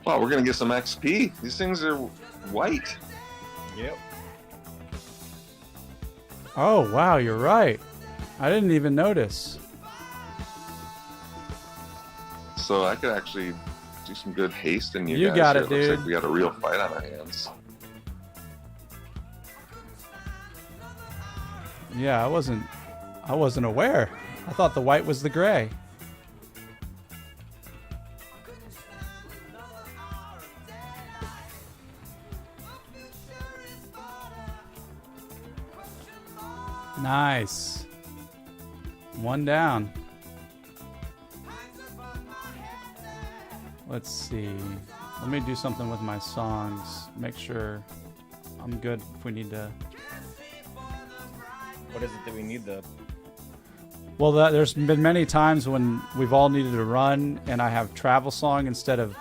Wow, we're gonna get some XP. These things are white. Yep. Oh, wow, you're right. I didn't even notice. So I could actually do some good haste in you You guys. got here. it, Looks dude. like we got a real fight on our hands. Yeah, I wasn't aware. I thought the white was the gray. Nice. One down. Let's see. Let me do something with my songs. Make sure I'm good if we need to. What is it that we need the Well, there's been many times when we've all needed to run and I have travel song instead of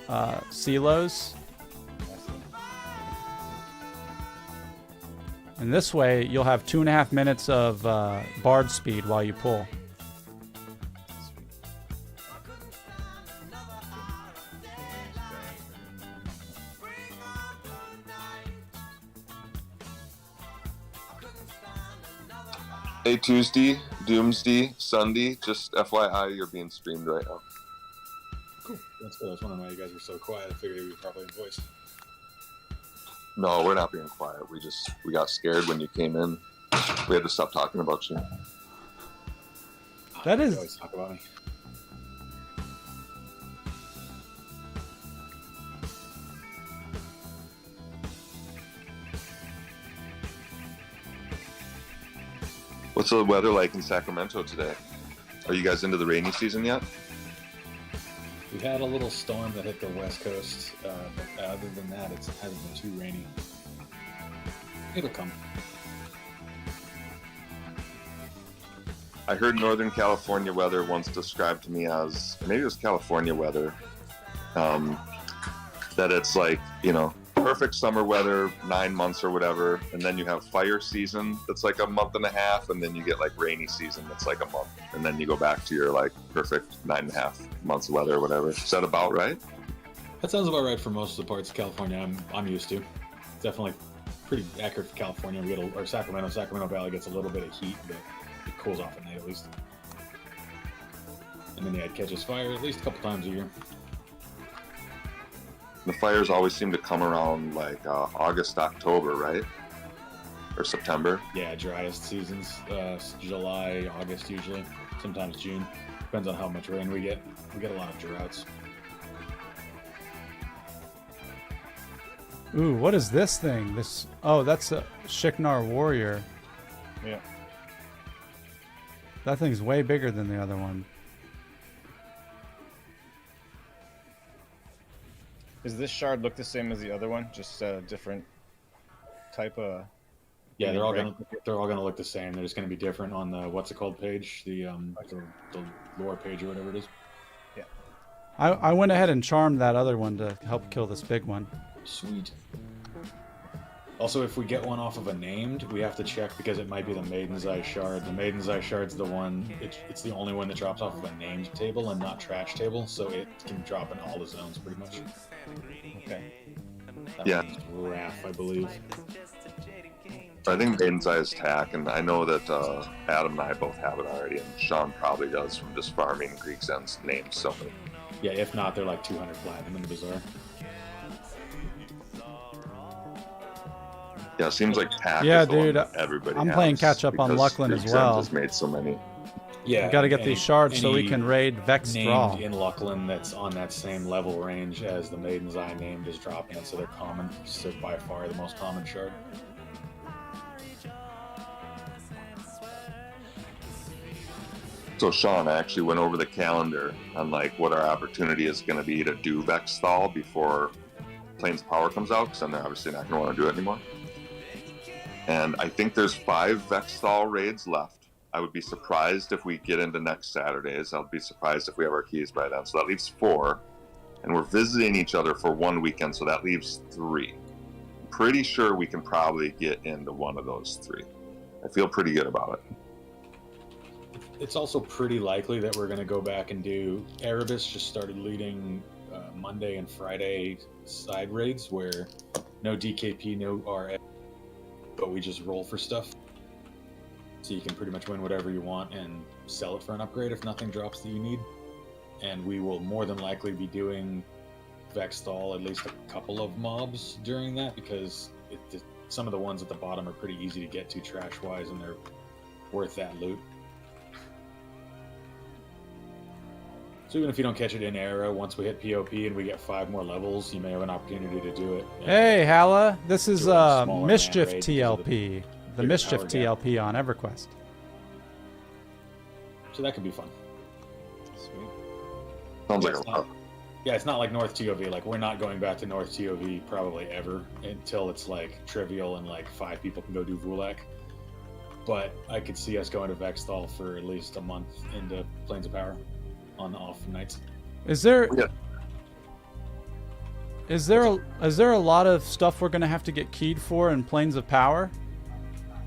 CeeLo's. And this way, you'll have 2.5 minutes of bard speed while you pull. Hey, Tuesday, Doomsday, Sunday. Just FYI, you're being streamed right now. Cool. That's good. I was wondering why you guys were so quiet. I figured you were probably in voice. No, we're not being quiet. We got scared when you came in. We had to stop talking about you. That You is always talk about me. What's the weather like in Sacramento today? Are you guys into the rainy season yet? We had a little storm that hit the west coast, but other than that, it hasn't been too rainy. It'll come. I heard Northern California weather once described to me as, maybe it was California weather, that it's like, perfect summer weather, 9 months or whatever, and then you have fire season that's like a month and a half, and then you get like rainy season that's like a month, and then you go back to your like perfect 9.5 months weather or whatever. Is that about right? That sounds about right for most of the parts of California I'm used to. Definitely pretty accurate for California. We get or Sacramento Valley gets a little bit of heat, but it cools off at night at least. And then it catches fire at least a couple times a year. The fires always seem to come around like August, October, right? Or September. Yeah, driest seasons, July, August usually, sometimes June. Depends on how much rain we get. We get a lot of droughts. Ooh, what is this thing? That's a Shiknar warrior. Yeah. That thing's way bigger than the other one. Does this shard look the same as the other one? Just a different type of. Yeah, they're all Right. gonna look the same. They're just gonna be different on the what's it called page, the lore page or whatever it is. Yeah. I went ahead and charmed that other one to help kill this big one. Sweet. Also, if we get one off of a named, we have to check because it might be the Maiden's Eye Shard. The Maiden's Eye Shard's the one, it's the only one that drops off of a named table and not trash table, so it can drop in all the zones pretty much. Okay. Yeah. Rathe, I believe. I think Maiden's Eye is tack, and I know that Adam and I both have it already, and Sean probably does from just farming Greek's End's names so many. Yeah, if not, they're like 200 platinum in the bazaar. Yeah, it seems like tack Yeah, is the one dude, that everybody I'm has, playing catch up on because Luckland as Greek's well. End has made so many. Yeah, We got to get any- these shards so we any can raid Vex Thrall. named in Luckland that's on that same level range as the Maiden's Eye named is dropping it, so they're common. So by far the most common shard. So Sean, I actually went over the calendar on like what our opportunity is going to be to do Vexthal before Plains Power comes out, because then they're obviously not going to want to do it anymore. And I think there's 5 Vexthal raids left. I would be surprised if we get into next Saturdays. I'll be surprised if we have our keys by then. So that leaves 4. And we're visiting each other for one weekend, so that leaves 3. Pretty sure we can probably get into one of those 3. I feel pretty good about it. It's also pretty likely that we're going to go back and do Erebus just started leading Monday and Friday side raids where no DKP, no RF, but we just roll for stuff. So you can pretty much win whatever you want and sell it for an upgrade if nothing drops that you need. And we will more than likely be doing Vexthal at least a couple of mobs during that, because some of the ones at the bottom are pretty easy to get to trash-wise and they're worth that loot. So even if you don't catch it in era, once we hit POP and we get 5 more levels, you may have an opportunity to do it. Hey, Hala, this is Do a smaller Mischief man raid because of the TLP. The bigger Mischief power gap. TLP on EverQuest. So that could be fun. Sweet. Sounds Yeah, like it's a not- Yeah, it's not like North TOV. Like, we're not going back to North TOV probably ever until it's like trivial and like 5 people can go do Vulak. But I could see us going to Vexthal for at least a month into Plains of Power on the off nights. Is there Yeah. is there a lot of stuff we're gonna have to get keyed for in Plains of Power?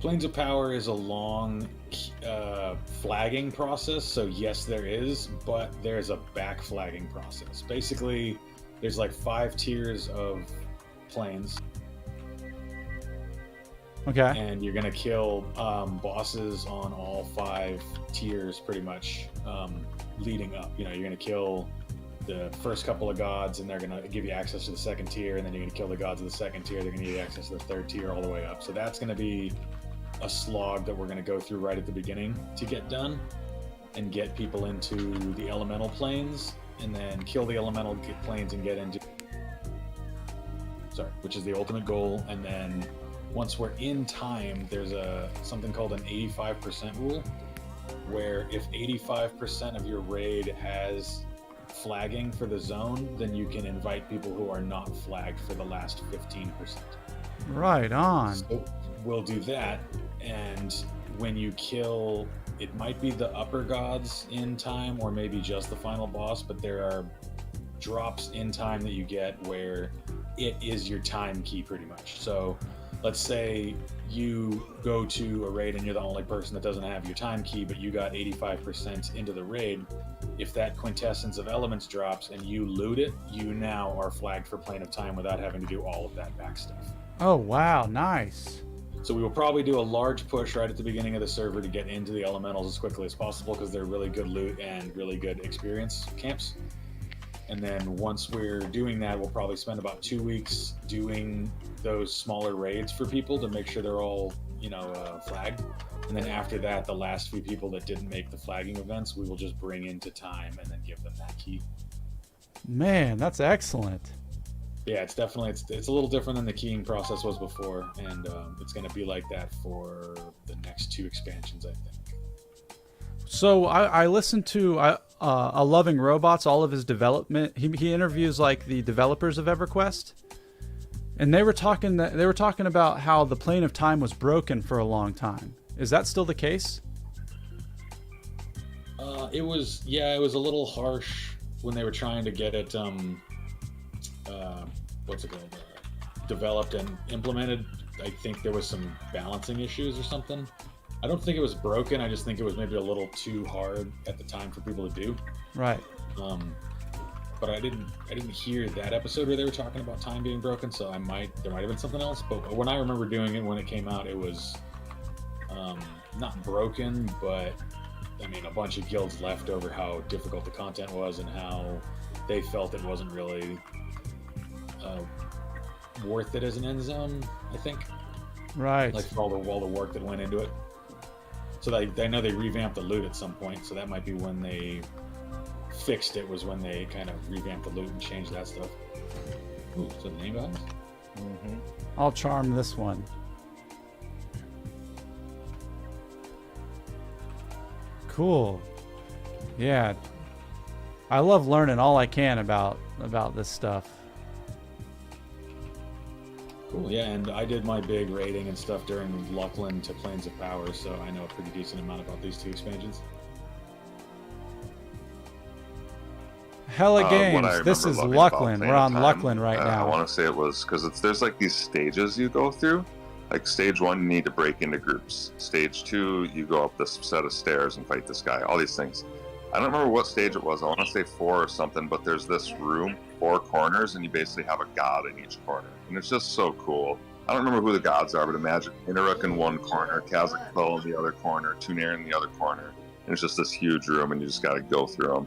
Plains of Power is a long flagging process, so yes, there is, but there's a back flagging process. Basically, there's like 5 tiers of plains, Okay. and you're gonna kill bosses on all 5 tiers pretty much leading up. You know, you're gonna kill the first couple of gods, and they're gonna give you access to the second tier, and then you're gonna kill the gods of the second tier. They're gonna give you access to the third tier all the way up. So that's gonna be a slog that we're gonna go through right at the beginning to get done, and get people into the elemental planes, and then kill the elemental planes and get into which is the ultimate goal. And then once we're in time, there's something called an 85% rule, where if 85% of your raid has flagging for the zone, then you can invite people who are not flagged for the last 15%. Right on. So we'll do that, and when you kill, it might be the upper gods in time, or maybe just the final boss, but there are drops in time that you get where it is your time key pretty much. So let's say you go to a raid and you're the only person that doesn't have your time key, but you got 85% into the raid. If that quintessence of elements drops and you loot it, you now are flagged for Plane of Time without having to do all of that back stuff. Oh wow, nice. So we will probably do a large push right at the beginning of the server to get into the elementals as quickly as possible, because they're really good loot and really good experience camps. And then once we're doing that, we'll probably spend about 2 weeks doing those smaller raids for people to make sure they're all, flagged. And then after that, the last few people that didn't make the flagging events, we will just bring into time and then give them that key. Man, that's excellent. Yeah, it's definitely it's a little different than the keying process was before, and it's going to be like that for the next 2 expansions, I think. So I listened to a Loving Robots, all of his development. He interviews like the developers of EverQuest, and they were talking about how the Plane of Time was broken for a long time. Is that still the case? It was a little harsh when they were trying to get it what's it called, developed and implemented, I think there was some balancing issues or something. I don't think it was broken. I just think it was maybe a little too hard at the time for people to do. Right. But I didn't hear that episode where they were talking about time being broken. So there might have been something else. But when I remember doing it when it came out, it was not broken, but I mean, a bunch of guilds left over how difficult the content was and how they felt it wasn't really worth it as an end zone, I think. Right. Like all the work that went into it. So I know they revamped the loot at some point, so that might be when they fixed it, was when they kind of revamped the loot and changed that stuff. Ooh, is that the name of it? Mm-hmm. I'll charm this one. Cool. Yeah. I love learning all I can about this stuff. Cool, yeah, and I did my big raiding and stuff during Luckland to Plains of Power, so I know a pretty decent amount about these 2 expansions. Hella What I games. remember This is loving about Luckland. Plain We're on of Time, Luckland right I now. want to say it was because there's like these stages you go through. Like stage 1, you need to break into groups. Stage 2, you go up this set of stairs and fight this guy. All these things. I don't remember what stage it was. I want to say 4 or something, but there's this room, 4 corners, and you basically have a god in each corner. And it's just so cool. I don't remember who the gods are, but imagine Inaruk in one corner, Kazakh in the other corner, Tuner in the other corner. And it's just this huge room, and you just got to go through them.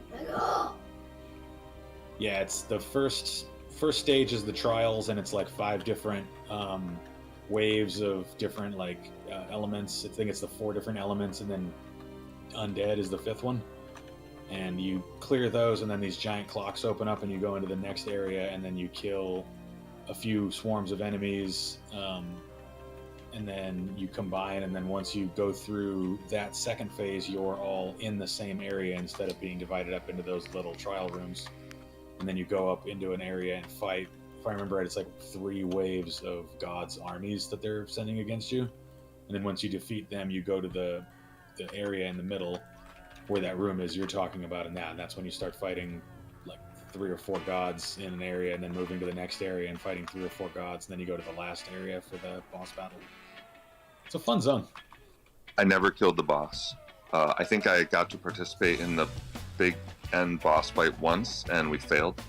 Yeah, it's the first stage is the trials, and it's like 5 different waves of different elements. I think it's the 4 different elements, and then undead is the 5th one. And you clear those, and then these giant clocks open up, and you go into the next area, and then you kill a few swarms of enemies, and then you combine, and then once you go through that second phase, you're all in the same area instead of being divided up into those little trial rooms. And then you go up into an area and fight. If I remember right, it's like 3 waves of God's armies that they're sending against you. And then once you defeat them, you go to the area in the middle where that room is you're talking about, and that's when you start fighting like 3 or 4 gods in an area, and then moving to the next area and fighting 3 or 4 gods, and then you go to the last area for the boss battle. It's a fun zone. I never killed the boss. I think I got to participate in the big end boss fight once, and we failed.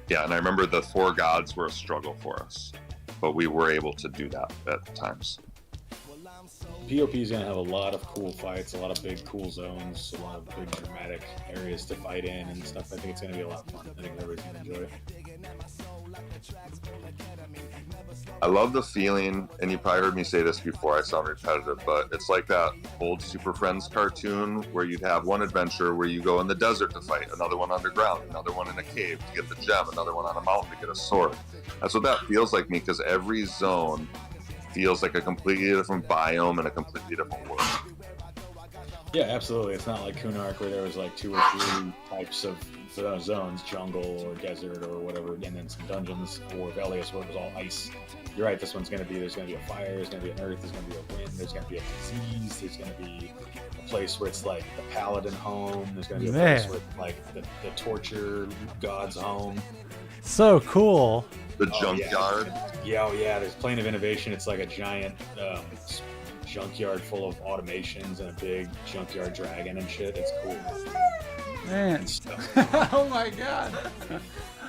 Yeah, and I remember the 4 gods were a struggle for us, but we were able to do that at times. POP is going to have a lot of cool fights, a lot of big cool zones, a lot of big dramatic areas to fight in and stuff. I think it's going to be a lot of fun. I think everybody's going to enjoy it. I love the feeling, and you probably heard me say this before, I sound repetitive, but it's like that old Super Friends cartoon where you'd have one adventure where you go in the desert to fight, another one underground, another one in a cave to get the gem, another one on a mountain to get a sword. That's what that feels like me, because every zone feels like a completely different biome and a completely different world. Yeah, absolutely. It's not like Kunark where there was like 2 or 3 types of zones, jungle or desert or whatever, and then some dungeons, or Velius where it was all ice. You're right, this one's going to be, there's going to be a fire, there's going to be an earth, there's going to be a wind, there's going to be a disease, there's going to be a place where it's like the paladin home, there's going to be a place where it's like the torture god's home. So cool. The junkyard. Yeah, there's Plane of Innovation. It's like a giant junkyard full of automations and a big junkyard dragon and shit. It's cool. Man. Oh my god.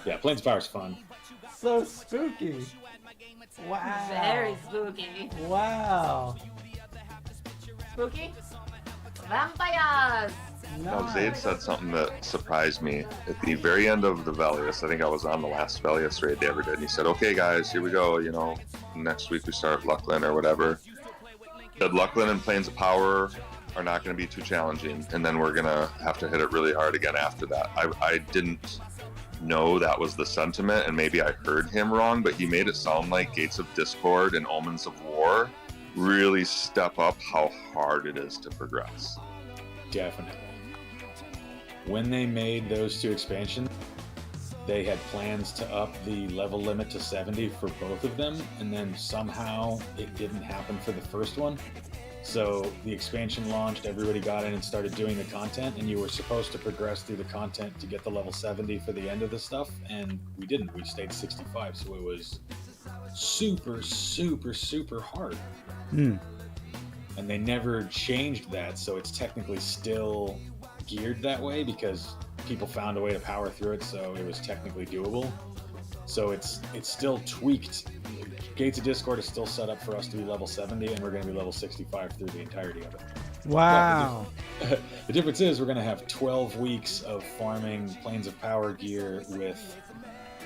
Yeah, Plains of Power's fun. So spooky. Wow. Very spooky. Wow. Spooky? Vampires! Now, Zayd said something that surprised me. At the very end of the Velius, I think I was on the last Velius raid they ever did, and he said, okay guys, here we go, next week we start Luckland or whatever. That Luckland and Plains of Power are not going to be too challenging, and then we're going to have to hit it really hard again after that. I didn't know that was the sentiment, and maybe I heard him wrong, but he made it sound like Gates of Discord and Omens of War really step up how hard it is to progress. Definitely. When they made those 2 expansions, they had plans to up the level limit to 70 for both of them, and then somehow it didn't happen for the first one. So the expansion launched, everybody got in and started doing the content, and you were supposed to progress through the content to get the level 70 for the end of the stuff, and we didn't. We stayed 65, so it was super, super, super hard. Hmm. And they never changed that, so it's technically still geared that way because people found a way to power through it, so it was technically doable. So it's still tweaked. Gates of Discord is still set up for us to be level 70, and we're going to be level 65 through the entirety of it. Wow. The difference is we're going to have 12 weeks of farming Planes of Power gear with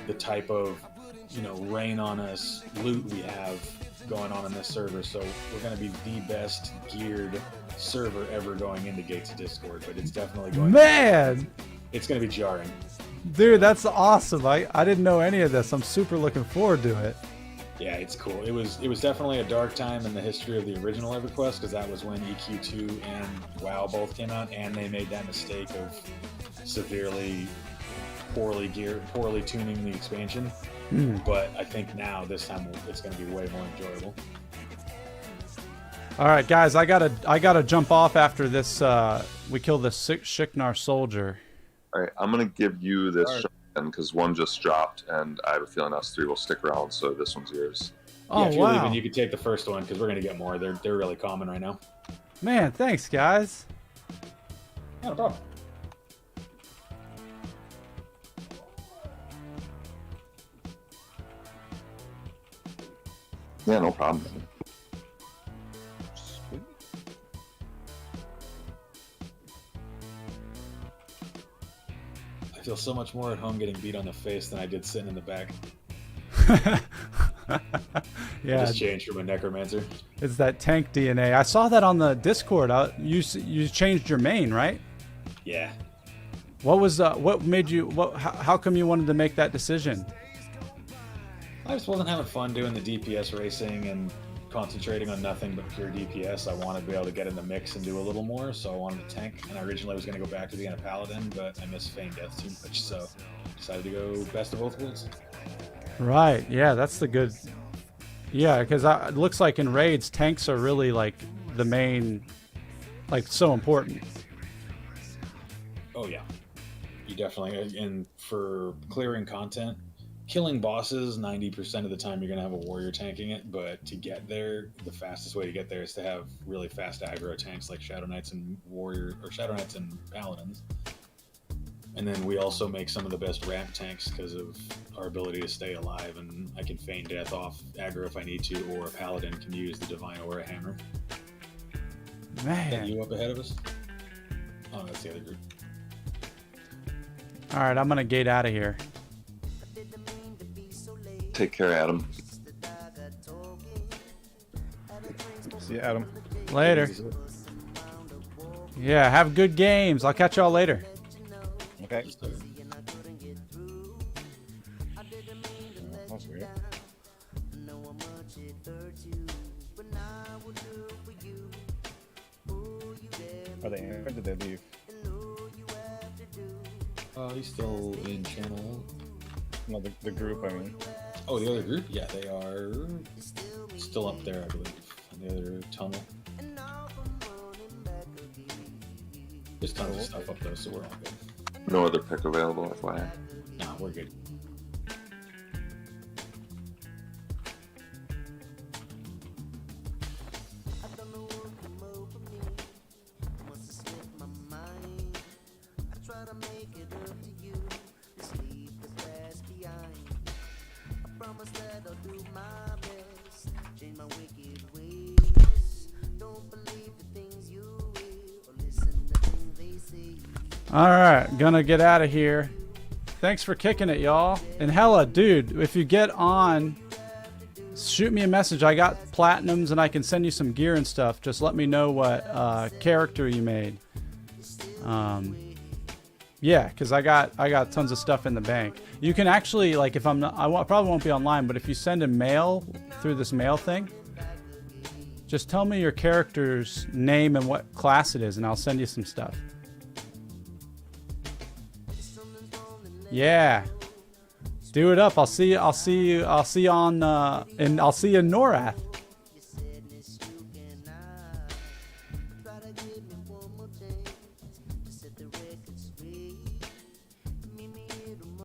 the type of, rain on us loot we have going on in this server. So we're going to be the best geared server ever going into Gates of Discord, but it's definitely going it's going to be jarring. Dude, that's awesome. I didn't know any of this. I'm super looking forward to it. Yeah, it's cool. It was definitely a dark time in the history of the original EverQuest because that was when EQ2 and WoW both came out, and they made that mistake of severely poorly tuning the expansion. But I think now this time it's going to be way more enjoyable. All right, guys, I gotta jump off after this. We killed this Shiknar soldier. All right, I'm gonna give you this shotgun because one just dropped, and I have a feeling us three will stick around. So this one's yours. Oh, yeah, if you're wow. leaving, you can take the first one because we're going to get more. They're really common right now. Man, thanks, guys. Yeah, no problem. Yeah, no problem. I feel so much more at home getting beat on the face than I did sitting in the back. I Yeah, just changed from a necromancer. it's that tank DNA. I saw that on the Discord. You changed your main, right? Yeah. What made you? How come you wanted to make that decision? I just wasn't having fun doing the DPS racing and concentrating on nothing but pure DPS. I wanted to be able to get in the mix and do a little more, so I wanted to tank. And I originally was going to go back to being a paladin, but I missed Feign Death too much, so decided to go best of both worlds. Right. Yeah, that's the good. Yeah, because it looks like in raids, tanks are really like the main, like so important. Oh yeah, you definitely. And for clearing content, killing bosses, 90% of the time you're gonna have a warrior tanking it. But to get there, the fastest way to get there is to have really fast aggro tanks like Shadow Knights and Shadow Knights and Paladins. And then we also make some of the best ramp tanks because of our ability to stay alive, and I can feign death off aggro if I need to, or a paladin can use the Divine Aura Hammer. Is that Man. you up ahead of us? Oh, that's the other group. All right, I'm gonna gate out of here. Take care, Adam. See you, Adam. Later. Yeah, have good games. I'll catch y'all later. Okay. That's weird. Are they in or did they leave? He's still in channel. No, the group, I mean. Oh, the other group? Yeah, they are still up there, I believe, in the other tunnel. There's tons of stuff up though, so we're all good. No other pick available, FYI. Nah, we're good. All right, gonna get out of here. Thanks for kicking it, y'all. And hella, dude, if you get on, shoot me a message. I got platinums and I can send you some gear and stuff. Just let me know what character you made. Yeah, because I got tons of stuff in the bank. You can actually, like, if I'm not, probably won't be online, but if you send a mail through this mail thing, just tell me your character's name and what class it is, and I'll send you some stuff. Yeah, do it up. I'll see you on and I'll see you in Norath.